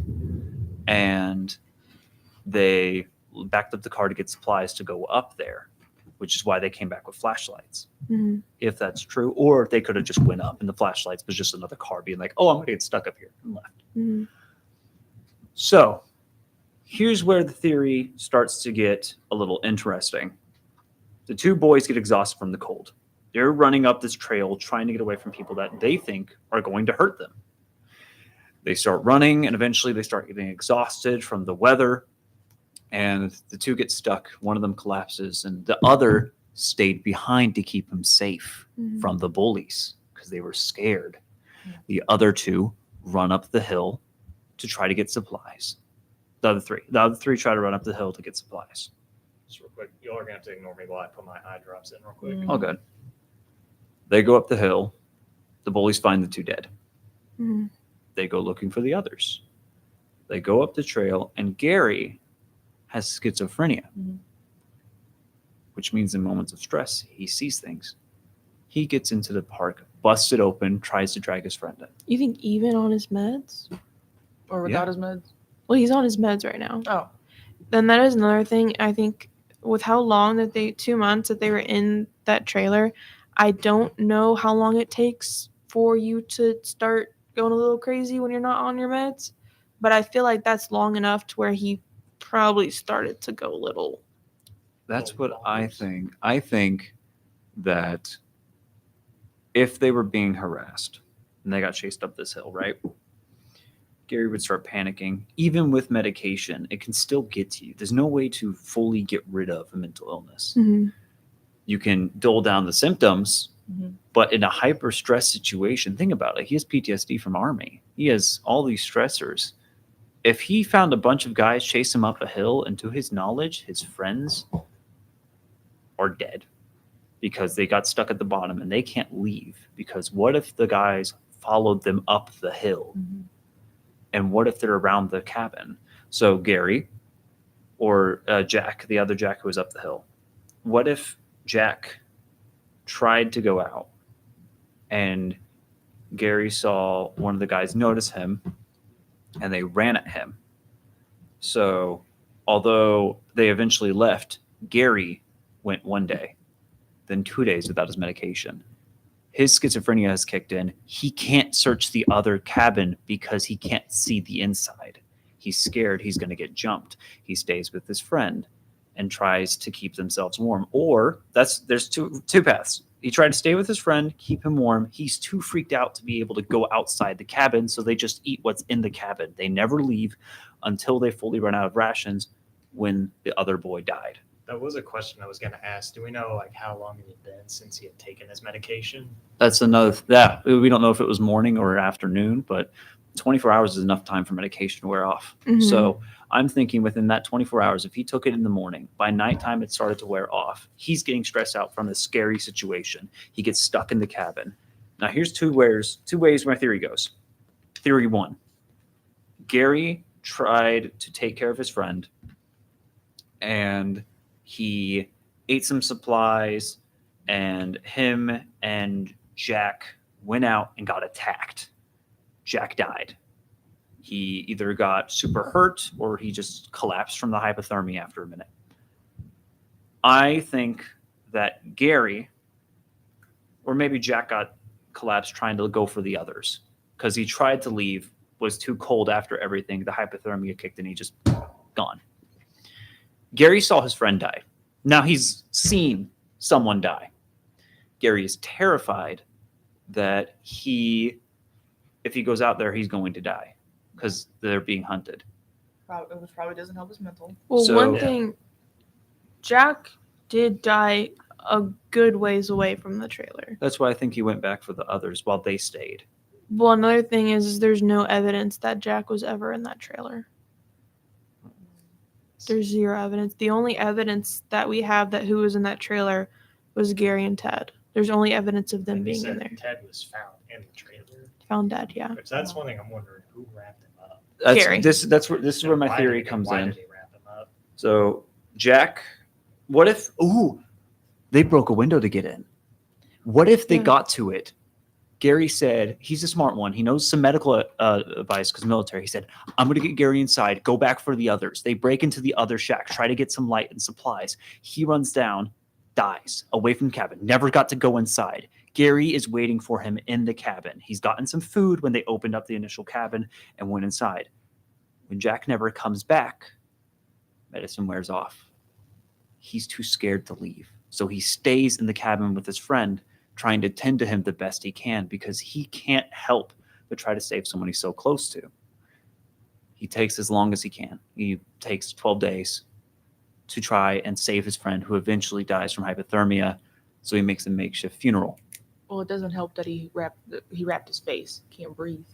and they backed up the car to get supplies to go up there, which is why they came back with flashlights. Mhm. If that's true, or they could have just went up and the flashlights was just another car being like, oh, I'm going to get stuck up here and left. Mhm. So here's where the theory starts to get a little interesting. The two boys get exhausted from the cold. They're running up this trail trying to get away from people that they think are going to hurt them. They start running, and eventually they start getting exhausted from the weather, and the two get stuck. One of them collapses, and the other stayed behind to keep him safe Mhm. from the bullies because they were scared. The other two run up the hill to try to get supplies. The other three try to run up the hill to get supplies. Just real quick, y'all are gonna have to ignore me while I put my eye drops in real quick. Mm. All good. They go up the hill. The bullies find the two dead. Mhm. They go looking for the others. They go up the trail, and Gary has schizophrenia, Mhm. which means in moments of stress, he sees things. He gets into the park, busts it open, tries to drag his friend in. You think even on his meds? Or without Yeah. his meds. Well, he's on his meds right now. Oh. Then that is another thing. I think with how long that 2 months that they were in that trailer, I don't know how long it takes for you to start going a little crazy when you're not on your meds. But I feel like that's long enough to where he probably started to go a little. That's Oh, what I bonkers. think. I think that if they were being harassed and they got chased up this hill, right? Gary would start panicking. Even with medication, it can still get to you. There's no way to fully get rid of a mental illness. Mm-hmm. You can dull down the symptoms, Mhm. but in a hyper stress situation, think about it. He has PTSD from Army. He has all these stressors. If he found a bunch of guys chase him up a hill, and to his knowledge, his friends are dead because they got stuck at the bottom and they can't leave. Because what if the guys followed them up the hill? Mhm. And what if they're around the cabin? So Gary or Jack, the other Jack who was up the hill, what if Jack tried to go out and Gary saw one of the guys notice him and they ran at him? So although they eventually left, Gary went one day, then 2 days without his medication. His schizophrenia has kicked in. He can't search the other cabin because he can't see the inside. He's scared he's going to get jumped. He stays with his friend and tries to keep themselves warm. Or there's two paths. He tried to stay with his friend, keep him warm. He's too freaked out to be able to go outside the cabin, so they just eat what's in the cabin. They never leave until they fully run out of rations when the other boy died. That was a question I was gonna ask. Do we know like how long it had been since he had taken his medication? That's another, yeah, we don't know if it was morning or afternoon, but 24 hours is enough time for medication to wear off. Mhm. So I'm thinking within that 24 hours, if he took it in the morning, by nighttime it started to wear off. He's getting stressed out from this scary situation. He gets stuck in the cabin. Now here's two ways my theory goes. Theory one, Gary tried to take care of his friend and he ate some supplies, and him and Jack went out and got attacked. Jack died. He either got super hurt or he just collapsed from the hypothermia after a minute. I think that Gary, or maybe Jack, got collapsed trying to go for the others because he tried to leave, was too cold after everything. The hypothermia kicked in, he just gone. Gary saw his friend die. Now he's seen someone die. Gary is terrified that if he goes out there, he's going to die because they're being hunted. Which probably doesn't help his mental. Well, So- one Yeah. thing, Jack did die a good ways away from the trailer. That's why I think he went back for the others while they stayed. Well, another thing is there's no evidence that Jack was ever in that trailer. There's zero evidence. The only evidence that we have that who was in that trailer was Gary and Ted. There's only evidence of them And you being in said there. Ted was found in the trailer. Found dead, yeah. Which that's one thing I'm wondering, who wrapped him up? Gary. This is where my Why theory did he- comes why in. did he wrap him up? So Jack, what if they broke a window to get in? What if they Yeah. got to it Gary said, he's a smart one. He knows some medical advice because military. He said, I'm going to get Gary inside. Go back for the others. They break into the other shack, try to get some light and supplies. He runs down, dies away from the cabin, never got to go inside. Gary is waiting for him in the cabin. He's gotten some food when they opened up the initial cabin and went inside. When Jack never comes back, medicine wears off. He's too scared to leave. So he stays in the cabin with his friend, trying to tend to him the best he can because he can't help but try to save someone he's so close to. He takes as long as he can. He takes 12 days to try and save his friend who eventually dies from hypothermia. So he makes a makeshift funeral. Well, it doesn't help that he wrapped his face. Can't breathe.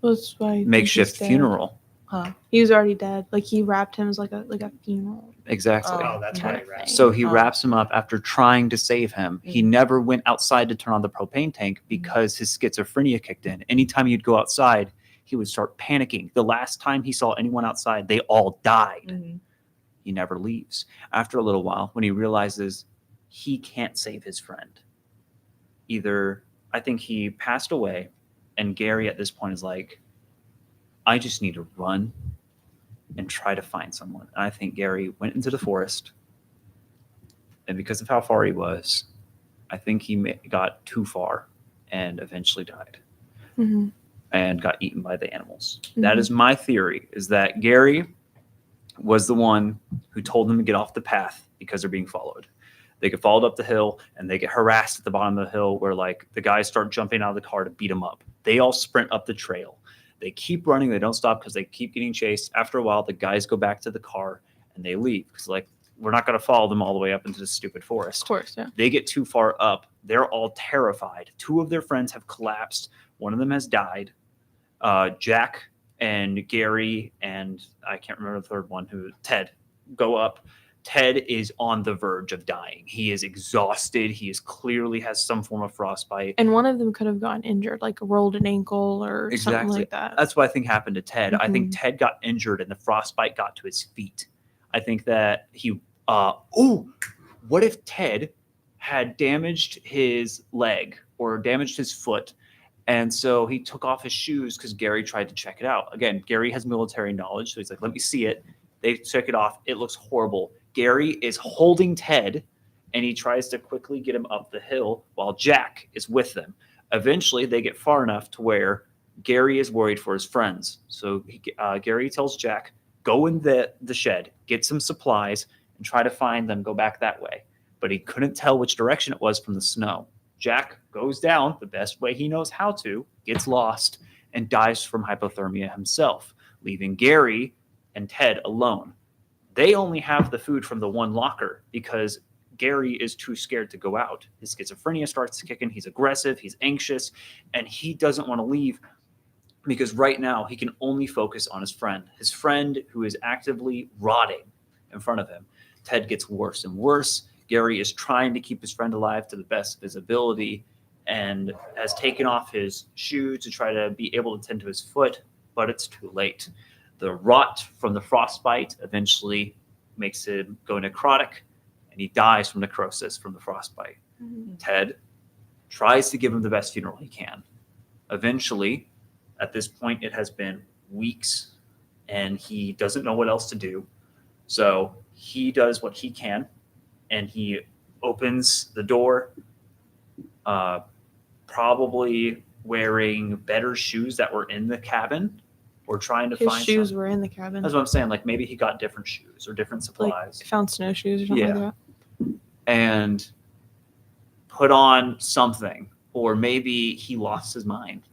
Well, that's why I think Makeshift he's dead. funeral. Huh? He was already dead. Like he wrapped him as like a funeral. Exactly. Oh, that's kind right. of Right. thing. So he Oh. wraps him up after trying to save him. He never went outside to turn on the propane tank because his schizophrenia kicked in. Anytime he'd go outside, he would start panicking. The last time he saw anyone outside, they all died. Mm-hmm. He never leaves. After a little while, when he realizes he can't save his friend, I think he passed away, and Gary at this point is like, I just need to run and try to find someone. And I think Gary went into the forest, and because of how far he was, I think he got too far and eventually died Mm-hmm. and got eaten by the animals. Mhm. That is my theory, is that Gary was the one who told them to get off the path because they're being followed. They get followed up the hill and they get harassed at the bottom of the hill where like the guys start jumping out of the car to beat them up. They all sprint up the trail. They keep running. They don't stop because they keep getting chased. After a while, the guys go back to the car and they leave because like, we're not going to follow them all the way up into the stupid forest. Of course, yeah. They get too far up. They're all terrified. Two of their friends have collapsed. One of them has died. Jack and Gary and I can't remember the third one, Ted, go up. Ted is on the verge of dying. He is exhausted. He is clearly has some form of frostbite. And one of them could have gotten injured, like rolled an ankle or something Exactly. like that. That's what I think happened to Ted. I think Mhm. Ted got injured and the frostbite got to his feet. I think that he what if Ted had damaged his leg or damaged his foot, and so he took off his shoes because Gary tried to check it out. Again, Gary has military knowledge, so he's like, let me see it. They check it off. It looks horrible. Gary is holding Ted, and he tries to quickly get him up the hill while Jack is with them. Eventually, they get far enough to where Gary is worried for his friends. So Gary tells Jack, go in the shed, get some supplies, and try to find them, go back that way. But he couldn't tell which direction it was from the snow. Jack goes down the best way he knows how to, gets lost, and dies from hypothermia himself, leaving Gary and Ted alone. They only have the food from the one locker because Gary is too scared to go out. His schizophrenia starts to kick in. He's aggressive, he's anxious, and he doesn't want to leave because right now he can only focus on his friend who is actively rotting in front of him. Ted gets worse and worse. Gary is trying to keep his friend alive to the best of his ability and has taken off his shoes to try to be able to tend to his foot, but it's too late. The rot from the frostbite eventually makes him go necrotic, and he dies from necrosis from the frostbite. Mm-hmm. Ted tries to give him the best funeral he can. Eventually, at this point, it has been weeks, and he doesn't know what else to do. So he does what he can, and he opens the door, probably wearing better shoes that were in the cabin, or trying to His find shoes some. were in the cabin. That's what I'm saying. Like maybe he got different shoes or different supplies. Found snowshoes or something Yeah. like that. And put on something, or maybe he lost his mind.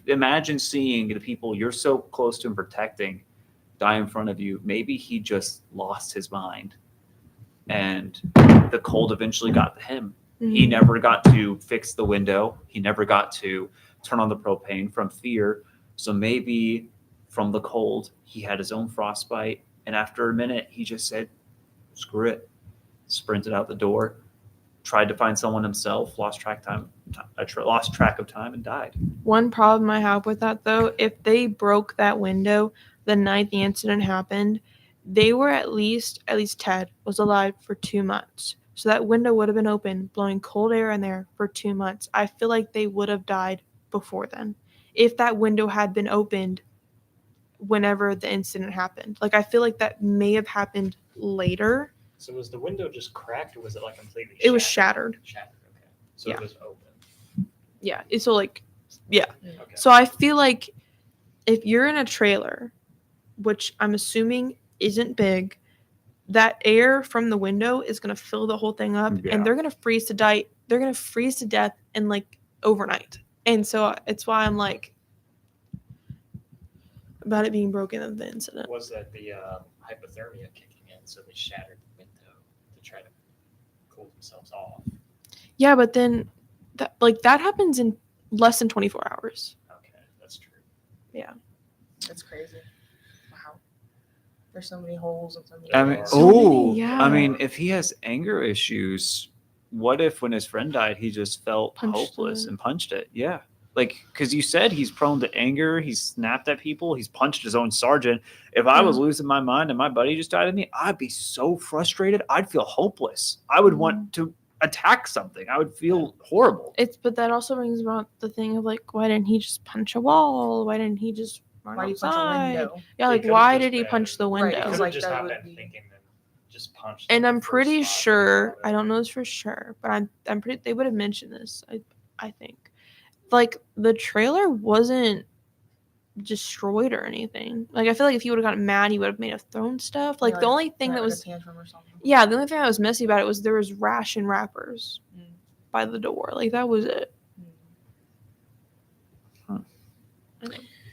Imagine seeing the people you're so close to and protecting die in front of you. Maybe he just lost his mind, and the cold eventually got to him. He Mhm. never got to fix the window. He never got to turn on the propane from fear. So maybe from the cold, he had his own frostbite. And after a minute, he just said, screw it. Sprinted out the door, tried to find someone himself, lost track of time and died. One problem I have with that, though, if they broke that window the night the incident happened, they were at least Ted was alive for 2 months. So that window would have been open, blowing cold air in there for 2 months. I feel like they would have died before then if that window had been opened whenever the incident happened. Like, I feel like that may have happened later. So was the window just cracked, or was it like completely? It was shattered. Shattered. Okay. So Yeah. it was open. Yeah. So like, yeah. Okay. So I feel like if you're in a trailer, which I'm assuming isn't big, that air from the window is going to fill the whole thing up, Yeah. and they're going to freeze to die. They're going to freeze to death in like overnight. And so it's why I'm like about it being broken in the incident. Was that the hypothermia kicking in, so they shattered the window to try to cool themselves off? Yeah, but then that happens in less than 24 hours. Okay, that's true. Yeah. That's crazy. Wow. There's so many holes and so many. I mean, doors. So many, oh, yeah. I mean, if he has anger issues, what if when his friend died, he just felt Punched hopeless it. and punched it? Yeah. Like, because you said he's prone to anger, he's snapped at people, he's punched his own sergeant. If I was losing my mind and my buddy just died of me, I'd be so frustrated. I'd feel hopeless. I would want to attack something. I would feel horrible. But that also brings about the thing of like, why didn't he just punch a wall? Why didn't he just run Why do you outside? punch a window? Yeah, They like could've why just did he been- punch the Right, window? He could have like, just that not would been be- thinking and just punched. And them I'm the first pretty spot sure, they I don't know this for sure, but I'm pretty, they would have mentioned this, I think. Like, the trailer wasn't destroyed or anything. Like, I feel like if he would have gotten mad, he would have may have thrown stuff. Like, Yeah, the only thing that like was, a tantrum or something. yeah, the only thing that was messy about it was there was ration wrappers Mm. by the door. Like, that was it. Mm.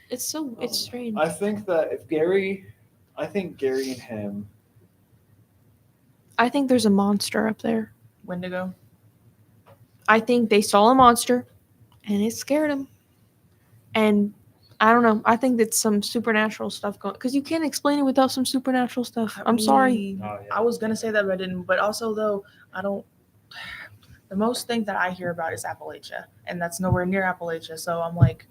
It's so, it's strange. I think that if Gary and him. I think there's a monster up there. Wendigo. I think they saw a monster and it scared them. And I don't know. I think that's some supernatural stuff going, because you can't explain it without some supernatural stuff. I'm sorry. Oh, yeah. I was gonna say that, but I didn't. But also, though, I don't. The most thing that I hear about is Appalachia, and that's nowhere near Appalachia. So I'm like,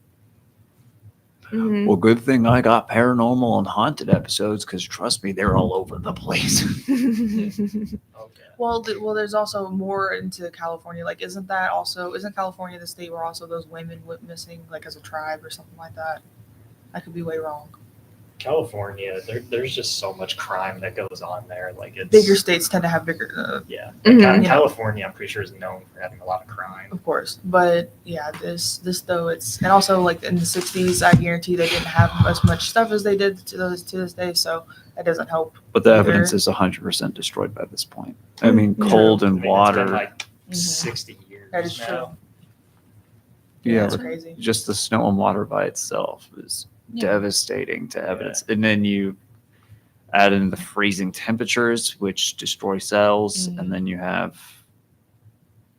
Mhm. Well, good thing I got paranormal and haunted episodes because trust me, they're all over the place. Okay. well, there's also more into California. Like, isn't California the state where also those women went missing, like as a tribe or something like that? I could be way wrong. California, there's just so much crime that goes on there. Like, it's Bigger states tend to have bigger, Yeah. Mhm. Like, Yeah. California, I'm pretty sure, is known for having a lot of crime. of course. But yeah, this though, it's, and also like in the '60s, I guarantee they didn't have as much stuff as they did to this day. So that doesn't help. But the Either. evidence is 100% destroyed by this point. I mean, Yeah. cold I and mean, it's water. been like Mhm. 60 years. That is now. true. Yeah, That's but crazy. just the snow and water by itself is Yeah. devastating to evidence. And then you add in the freezing temperatures, which destroy cells. Mhm. And then you have,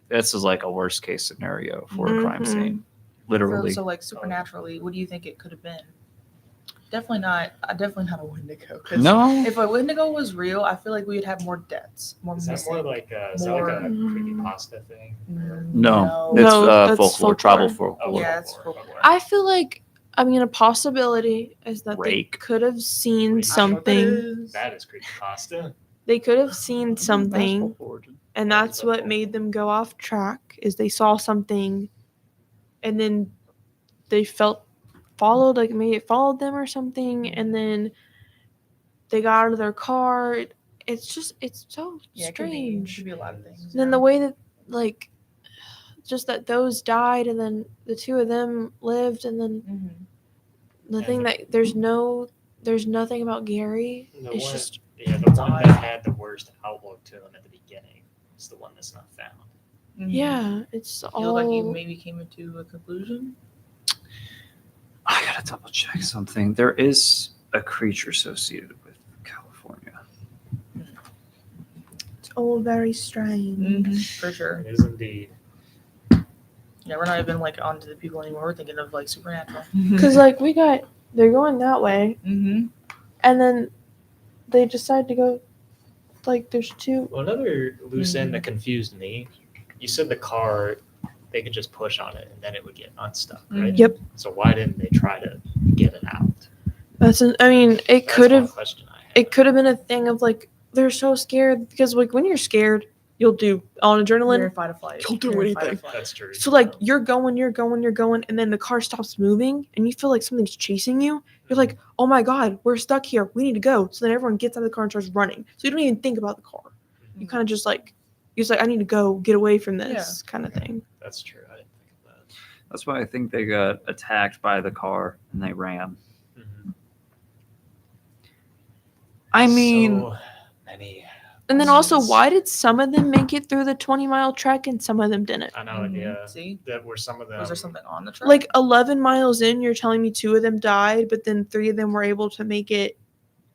this is like a worst case scenario for a crime Mhm. scene. Literally. So like supernaturally, what do you think it could have been? Definitely not a Wendigo. 'Cause No. if a Wendigo was real, I feel like we would have more deaths, more Is that missing. more like a more- creepypasta thing? Or- No. It's No, that's folklore, tribal folklore. folklore. Yeah, it's folklore. folklore. I feel like, I mean, a possibility is that Rake. they could have seen Rake. something. That is creepypasta. They could have seen something, That's folklore. and that's what made them go off track. Is they saw something, and then they felt followed, like maybe it followed them or something, and then they got out of their car. It's so Yeah, it strange. could be a lot of things. And then the way that, like, just that those died, and then the two of them lived, and then Mhm. the And thing the- that there's nothing about Gary. The It's one- just Yeah, the one that had the worst outlook to him at the beginning is the one that's not found. Mhm. yeah, it's You all feel like you maybe came into a conclusion. I gotta double check something. There is a creature associated with California. it's all very strange. For sure. It is indeed. Yeah, we're not even like onto the people anymore. We're thinking of like supernatural. Because like they're going that way, Mm-hmm. and then they decide to go. Like there's two. Well, another loose end Mhm. that confused me, you said the car, they could just push on it and then it would get unstuck, right? Mhm. Yep. So why didn't they try to get it out? I mean, it That's could one have. question I had. It could have been a thing of like they're so scared because like when you're scared, you'll do on You're adrenaline. in fight or flight. You'll do You're in fight or anything. flight. That's true. So like you're going, and then the car stops moving, and you feel like something's chasing you. You're like, oh my god, we're stuck here. We need to go. So then everyone gets out of the car and starts running. So you don't even think about the car. You kind of just like, I need to go get away from this kind of thing. That's true. I didn't think of that. That's why I think they got attacked by the car and they ran. Mhm. I mean, so many. And then also, why did some of them make it through the 20-mile trek and some of them didn't? I know. Yeah. See, That were some of them. was there something on the track? Like 11 miles in, you're telling me 2 of them died, but then 3 of them were able to make it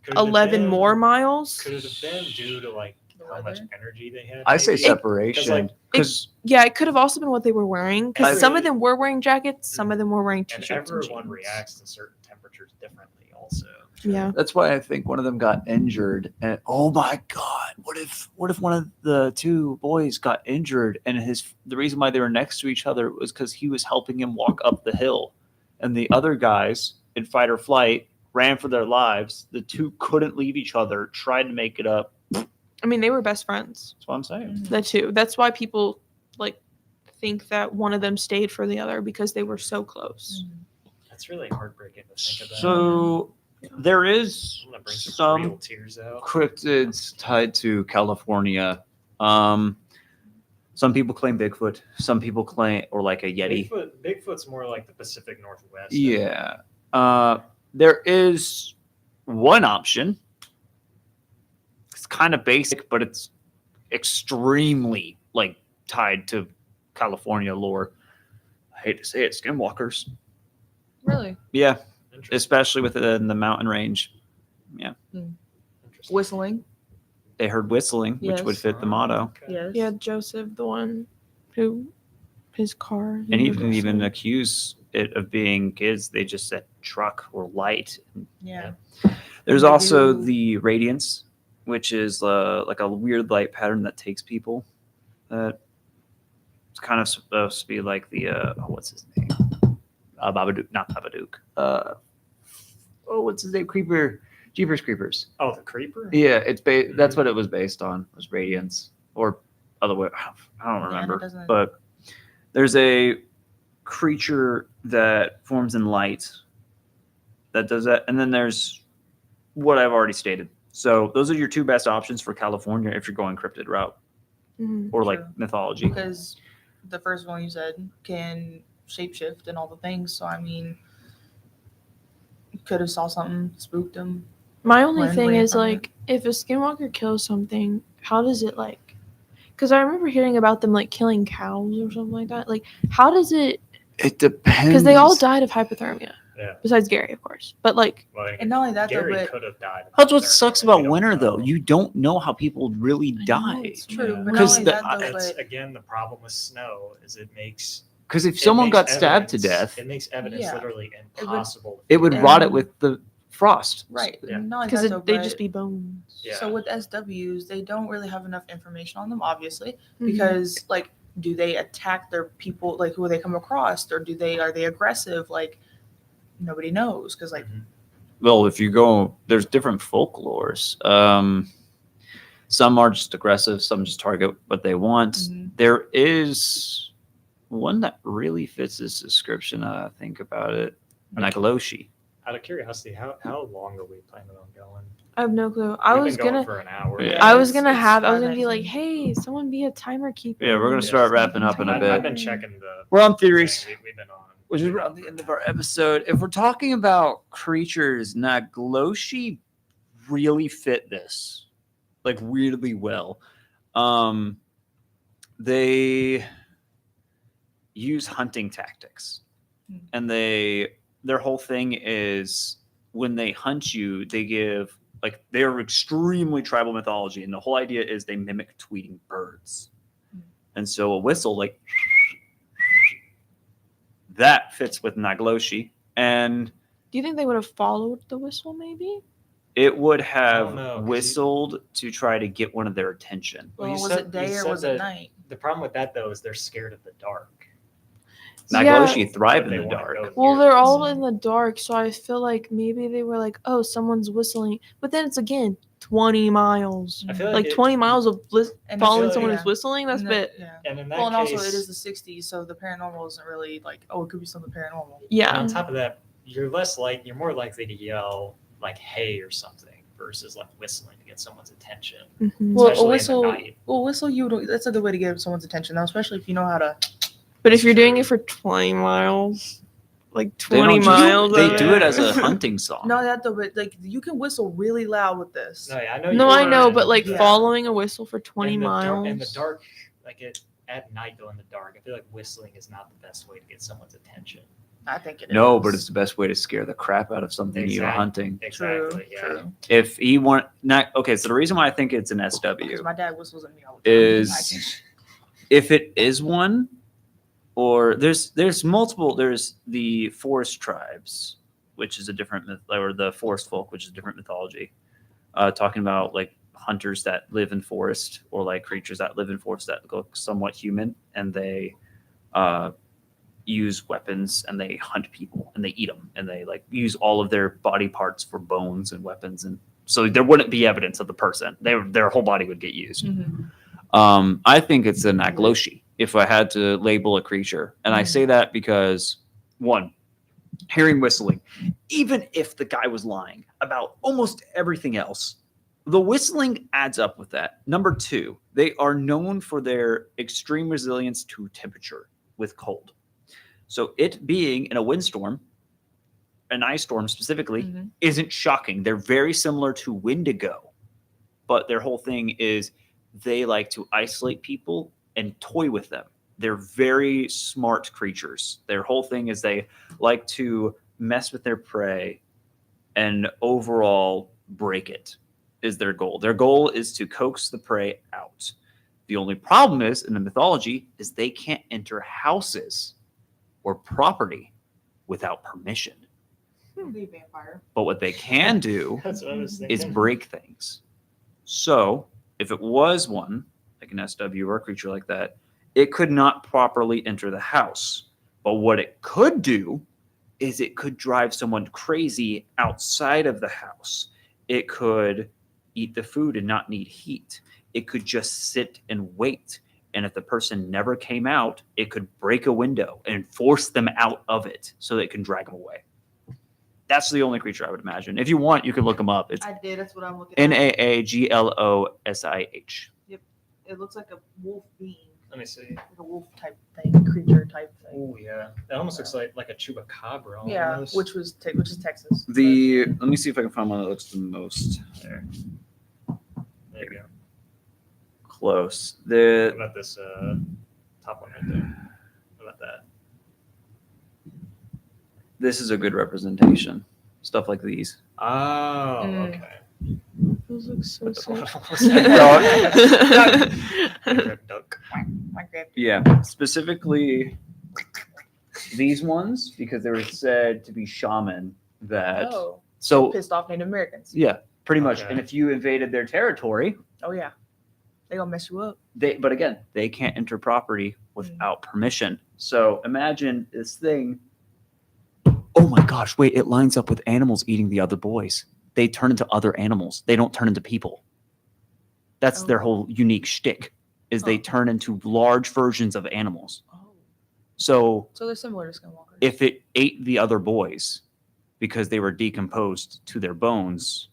Could it have 11 been- more miles? Could it have been due to like The how much weather? energy they had? I say maybe? separation. like- Because Yeah, it could have also been what they were wearing because some of Every- them were wearing jackets, some of them were wearing And t-shirts. And everyone jeans. reacts to certain temperatures differently, also. Yeah. that's why I think one of them got injured. And oh my god, what if one of the 2 boys got injured and the reason why they were next to each other was because he was helping him walk up the hill, and the other guys in fight or flight ran for their lives. The 2 couldn't leave each other, tried to make it up. I mean, they were best friends. That's what I'm saying. The 2. That's why people like think that one of them stayed for the other because they were so close. That's really heartbreaking to think about. So there is I'm gonna bring some some real tears out. cryptids tied to California. Some people claim Bigfoot. Some people claim, or like a Yeti. Bigfoot's more like the Pacific Northwest. Yeah. There is one option. It's kind of basic, but it's extremely like tied to California lore. I hate to say it, skinwalkers. Really? Yeah, Interesting. especially within the mountain range. Interesting. Whistling. They heard whistling, which would Yes. fit the motto. Okay. Yes. Yeah, Joseph, the one who his car. And he he was didn't even whistling. accuse it of being kids. They just said truck or light. Yeah. There's They also do. the radiance, which is like a weird light pattern that takes people. It's kind of supposed to be like the what's his name? Babadook, not Babadook. What's his name? Jeepers Creepers. Oh, the creeper. Yeah, that's what it was based on. Was radiance or other way? I don't Yeah, and it remember. doesn't- But there's a creature that forms in light that does that, and then there's what I've already stated. So those are your 2 best options for California if you're going cryptid route Mhm. or like True. mythology. Because the first one you said can shapeshift and all the things. So I mean, could have saw something, spooked him. My only When thing ran is from like, if a skinwalker kills something, how does it like? Because I remember hearing about them like killing cows or something like that. Like, how does it? it depends. Because they all died of hypothermia. Yeah. Besides Gary, of course. But like, Well, And not only that, Gary though, but could have died. of That's what hypothermia, sucks we about don't winter, know. though. You don't know how people really I know, die. it's true. Yeah. But not Because only the- that, though, It's but again the problem with snow is it makes Because if it someone makes got stabbed to evidence- death, it makes evidence Yeah. literally would- impossible. it would And- rot it with the frost. right. Yeah. Not only because that, though, they'd but- just be bones. Yeah. So with SWs, they don't really have enough information on them, obviously, Mhm. because like, do they attack their people, like who they come across, or are they aggressive? Like, nobody knows, because like, Well, if you go, there's different folklores. Some are just aggressive. Some just target what they want. Mhm. There is one that really fits this description. I think about it. Nagaloshi. Out of curiosity, how long are we planning on going? I have no clue. I We've was been going gonna. for an hour. Yeah. I was it's- gonna it's have. I was gonna be 5:19. like, "Hey, someone be a timer keeper." Yeah, we're gonna start wrapping up in a I've bit. been checking the. We're on theories, thing. We've been on. which is around the end of our episode. If we're talking about creatures, Nagloshi really fit this like weirdly well. They use hunting tactics, and their whole thing is when they hunt you, they give like they're extremely tribal mythology, and the whole idea is they mimic tweeting birds, and so a whistle like that fits with Nagloshi, and Do you think they would have followed the whistle? Maybe. it would don't have know, 'cause whistled to try to get one of their attention. Well, well, you was said- it day you or said was it that- night? The problem with that though is they're scared of the dark. Nagloshi thrive But in they the wanna dark. go Well, near they're it, all so- in the dark, so I feel like maybe they were like, "Oh, someone's whistling." But then it's again, 20 miles. I feel Like it- 20 miles of And following feel- someone yeah. who's whistling, that's a And then- bit. Yeah. And in that Well, and case, also it is the 60s, so the paranormal isn't really like, oh, it could be something paranormal. and Yeah. on top of that, you're more likely to yell like "hey" or something versus like whistling to get someone's attention. Mhm. Well, Especially a in the whistle. night. Well, whistle. That's a good way to get someone's attention, though, especially if you know how to. But if That's you're doing true. it for 20 miles, like They 20 don't miles, They of do it as a hunting song. No, that though, but like you can whistle really loud with this. No, yeah, I know. No, you I know, can, but like Yeah. following a whistle for 20 in the miles. in the dark, like at night though, in the dark, I feel like whistling is not the best way to get someone's attention. I think it is. No, but it's the best way to scare the crap out of something you're Exact- hunting. Exactly. Yeah. True. If he want not okay, so the reason why I think it's an Because SW my dad whistles at me all the time. is if it is one, or there's multiple. There's the forest tribes, which is a different myth, or the forest folk, which is a different mythology, talking about like hunters that live in forest, or like creatures that live in forest that look somewhat human, and they use weapons and they hunt people and they eat them and they like use all of their body parts for bones and weapons, and so there wouldn't be evidence of the person. Their whole body would get used. Mhm. I think it's an Agloshi if I had to label a creature. And I say that because, one, hearing whistling, even if the guy was lying about almost everything else, the whistling adds up with that. Number two, they are known for their extreme resilience to temperature with cold. So it being in a windstorm, an ice storm specifically, Mhm. isn't shocking. They're very similar to Wendigo, but their whole thing is they like to isolate people and toy with them. They're very smart creatures. Their whole thing is they like to mess with their prey and overall break it is their goal. Their goal is to coax the prey out. The only problem is in the mythology is they can't enter houses or property without permission. The vampire. But what they can do That's what I was is thinking. break things. So if it was one, like an SW or a creature like that, it could not properly enter the house. But what it could do is it could drive someone crazy outside of the house. It could eat the food and not need heat. It could just sit and wait. And if the person never came out, it could break a window and force them out of it so that it can drag them away. That's the only creature I would imagine. If you want, you can look them up. It's I did. That's what I'm looking at. Naaglosh. It looks like a wolf being, Let me see. like a wolf type thing, creature type thing. Oh yeah, it almost looks like a chupacabra. Yeah, Almost. which is Texas. Let me see if I can find one that looks the most There you go. close. What about this top one right there? What about that? This is a good representation. Stuff like these. Oh, Mm. okay. Those look so What the- sick. what was that? Favorite duck. My grandpa. Yeah, specifically these ones because they were said to be shaman that. Oh, So pissed off Native Americans. yeah, pretty much. Okay. And if you invaded their territory, Oh yeah, they gonna mess you up. but again, they can't enter property without permission. So imagine this thing. Oh my gosh, wait, it lines up with animals eating the other boys. They turn into other animals. They don't turn into people. That's their whole unique shtick, is they Oh. turn into large versions of animals. Oh, So so they're similar to Skinwalkers. if it ate the other boys because they were decomposed to their bones,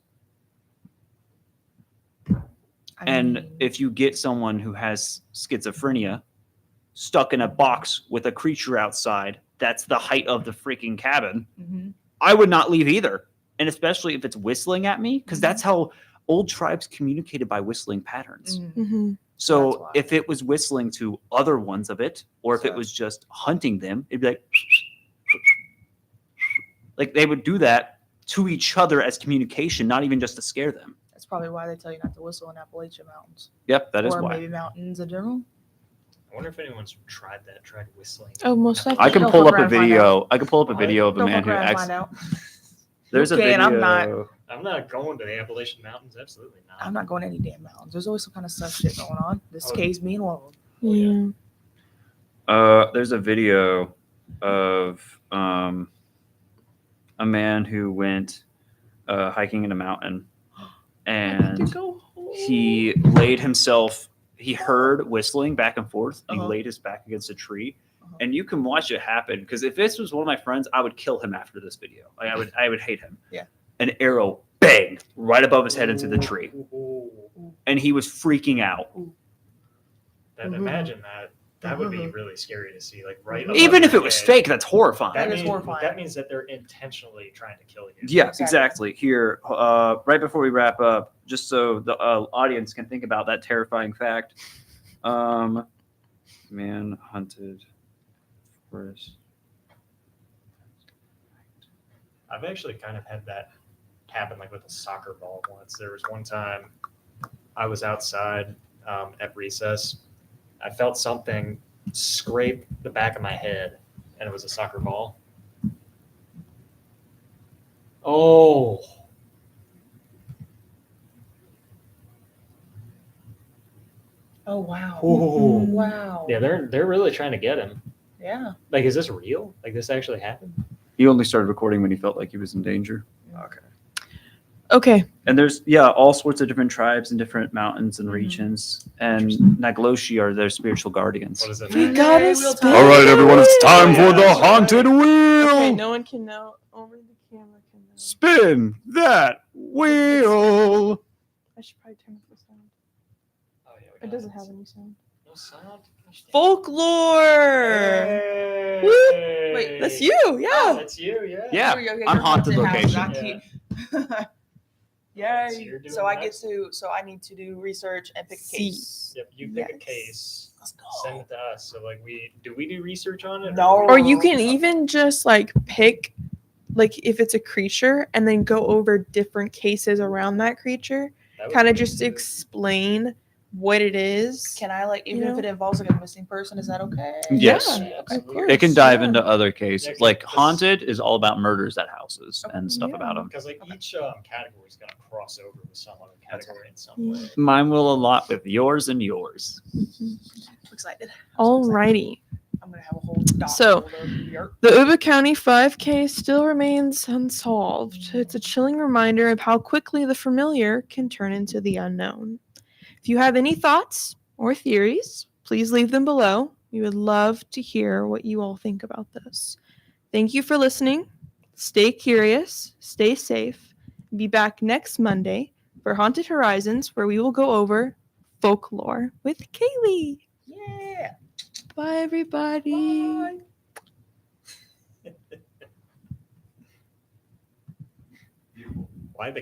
and if you get someone who has schizophrenia stuck in a box with a creature outside that's the height of the freaking cabin, Mhm. I would not leave either. And especially if it's whistling at me, because Mhm. that's how old tribes communicated by whistling patterns. Mhm. Mm-hmm. That's So why. if it was whistling to other ones of it, or if it So- was just hunting them, it'd be like they would do that to each other as communication, not even just to scare them. That's probably why they tell you not to whistle in Appalachian mountains. Yep, that is or why. maybe mountains in general. I wonder if anyone's tried whistling. Oh, most I definitely. can Don't pull fuck up a around and find video. I can pull up a What? video of a Don't man fuck who around and acts. find out. There's a You can, video. I'm not. I'm not going to the Appalachian Mountains. Absolutely not. I'm not going to any damn mountains. There's always some kind of sus shit going on. This Oh. cave's being one of them. Yeah. There's a video of a man who went hiking in a mountain, and he laid himself. He heard whistling back and forth. And He laid his back against a tree, and you can watch it happen. Because if this was one of my friends, I would kill him after this video. Like I would hate him. Yeah. An arrow banged right above his head into the tree, and he was freaking out. And imagine that. That would be really scary to see. Like right. above Even if your it was head. fake, that's horrifying. That is horrifying. That means that they're intentionally trying to kill you. Yeah, Exactly. exactly. Here, right before we wrap up, just so the audience can think about that terrifying fact. Man hunted forest. I've actually kind of had that happen like with a soccer ball once. There was one time I was outside at recess. I felt something scrape the back of my head, and it was a soccer ball. Oh. Oh wow. Ooh. Wow. Yeah, they're really trying to get him. Yeah. Like, is this real? Like, this actually happened? He only started recording when he felt like he was in danger. Okay. Okay. And there's all sorts of different tribes and different mountains and regions, and Nagloshi are their spiritual guardians. What does that We mean? got Yay, it. wheel time. All right, everyone, it's time Yeah. for the haunted wheel. Okay, no one can know. Only the camera can know. Spin that wheel. I should probably turn off the sound. Oh, yeah, we It got doesn't have any sound. no sound. Folklore. Hey. Woo. Wait, that's you. Yeah. That's you. Yeah. Yeah, Here we go, okay, I'm your haunted house, location. not Yeah. key. Yay. So you're doing So I that? get to. So I need to do research and pick a case. Yep. You pick a Yes. case. Let's go. Send it to us. So like we do research on it? No. Or you can even just like pick, like if it's a creature, and then go over different cases around that creature. That would Kind of be just good. explain what it is. Can I like even You if know? it involves like a missing person? Is that okay? Yes. Yeah, absolutely. course. It can dive Yeah. into other cases. Yeah, 'cause Like this- haunted is all about murders at houses and stuff Yeah. about them. Because like each category is gonna cross over with some other category in some Yeah. way. Mine will a lot with yours and yours. I'm excited. I'm so excited. Alrighty. I'm gonna have a whole doc So, full of yarp. The Uba County 5K still remains unsolved. It's a chilling reminder of how quickly the familiar can turn into the unknown. If you have any thoughts or theories, please leave them below. We would love to hear what you all think about this. Thank you for listening. Stay curious, stay safe. Be back next Monday for Haunted Horizons, where we will go over folklore with Kaylee. Yeah. Bye, everybody. Bye. Why the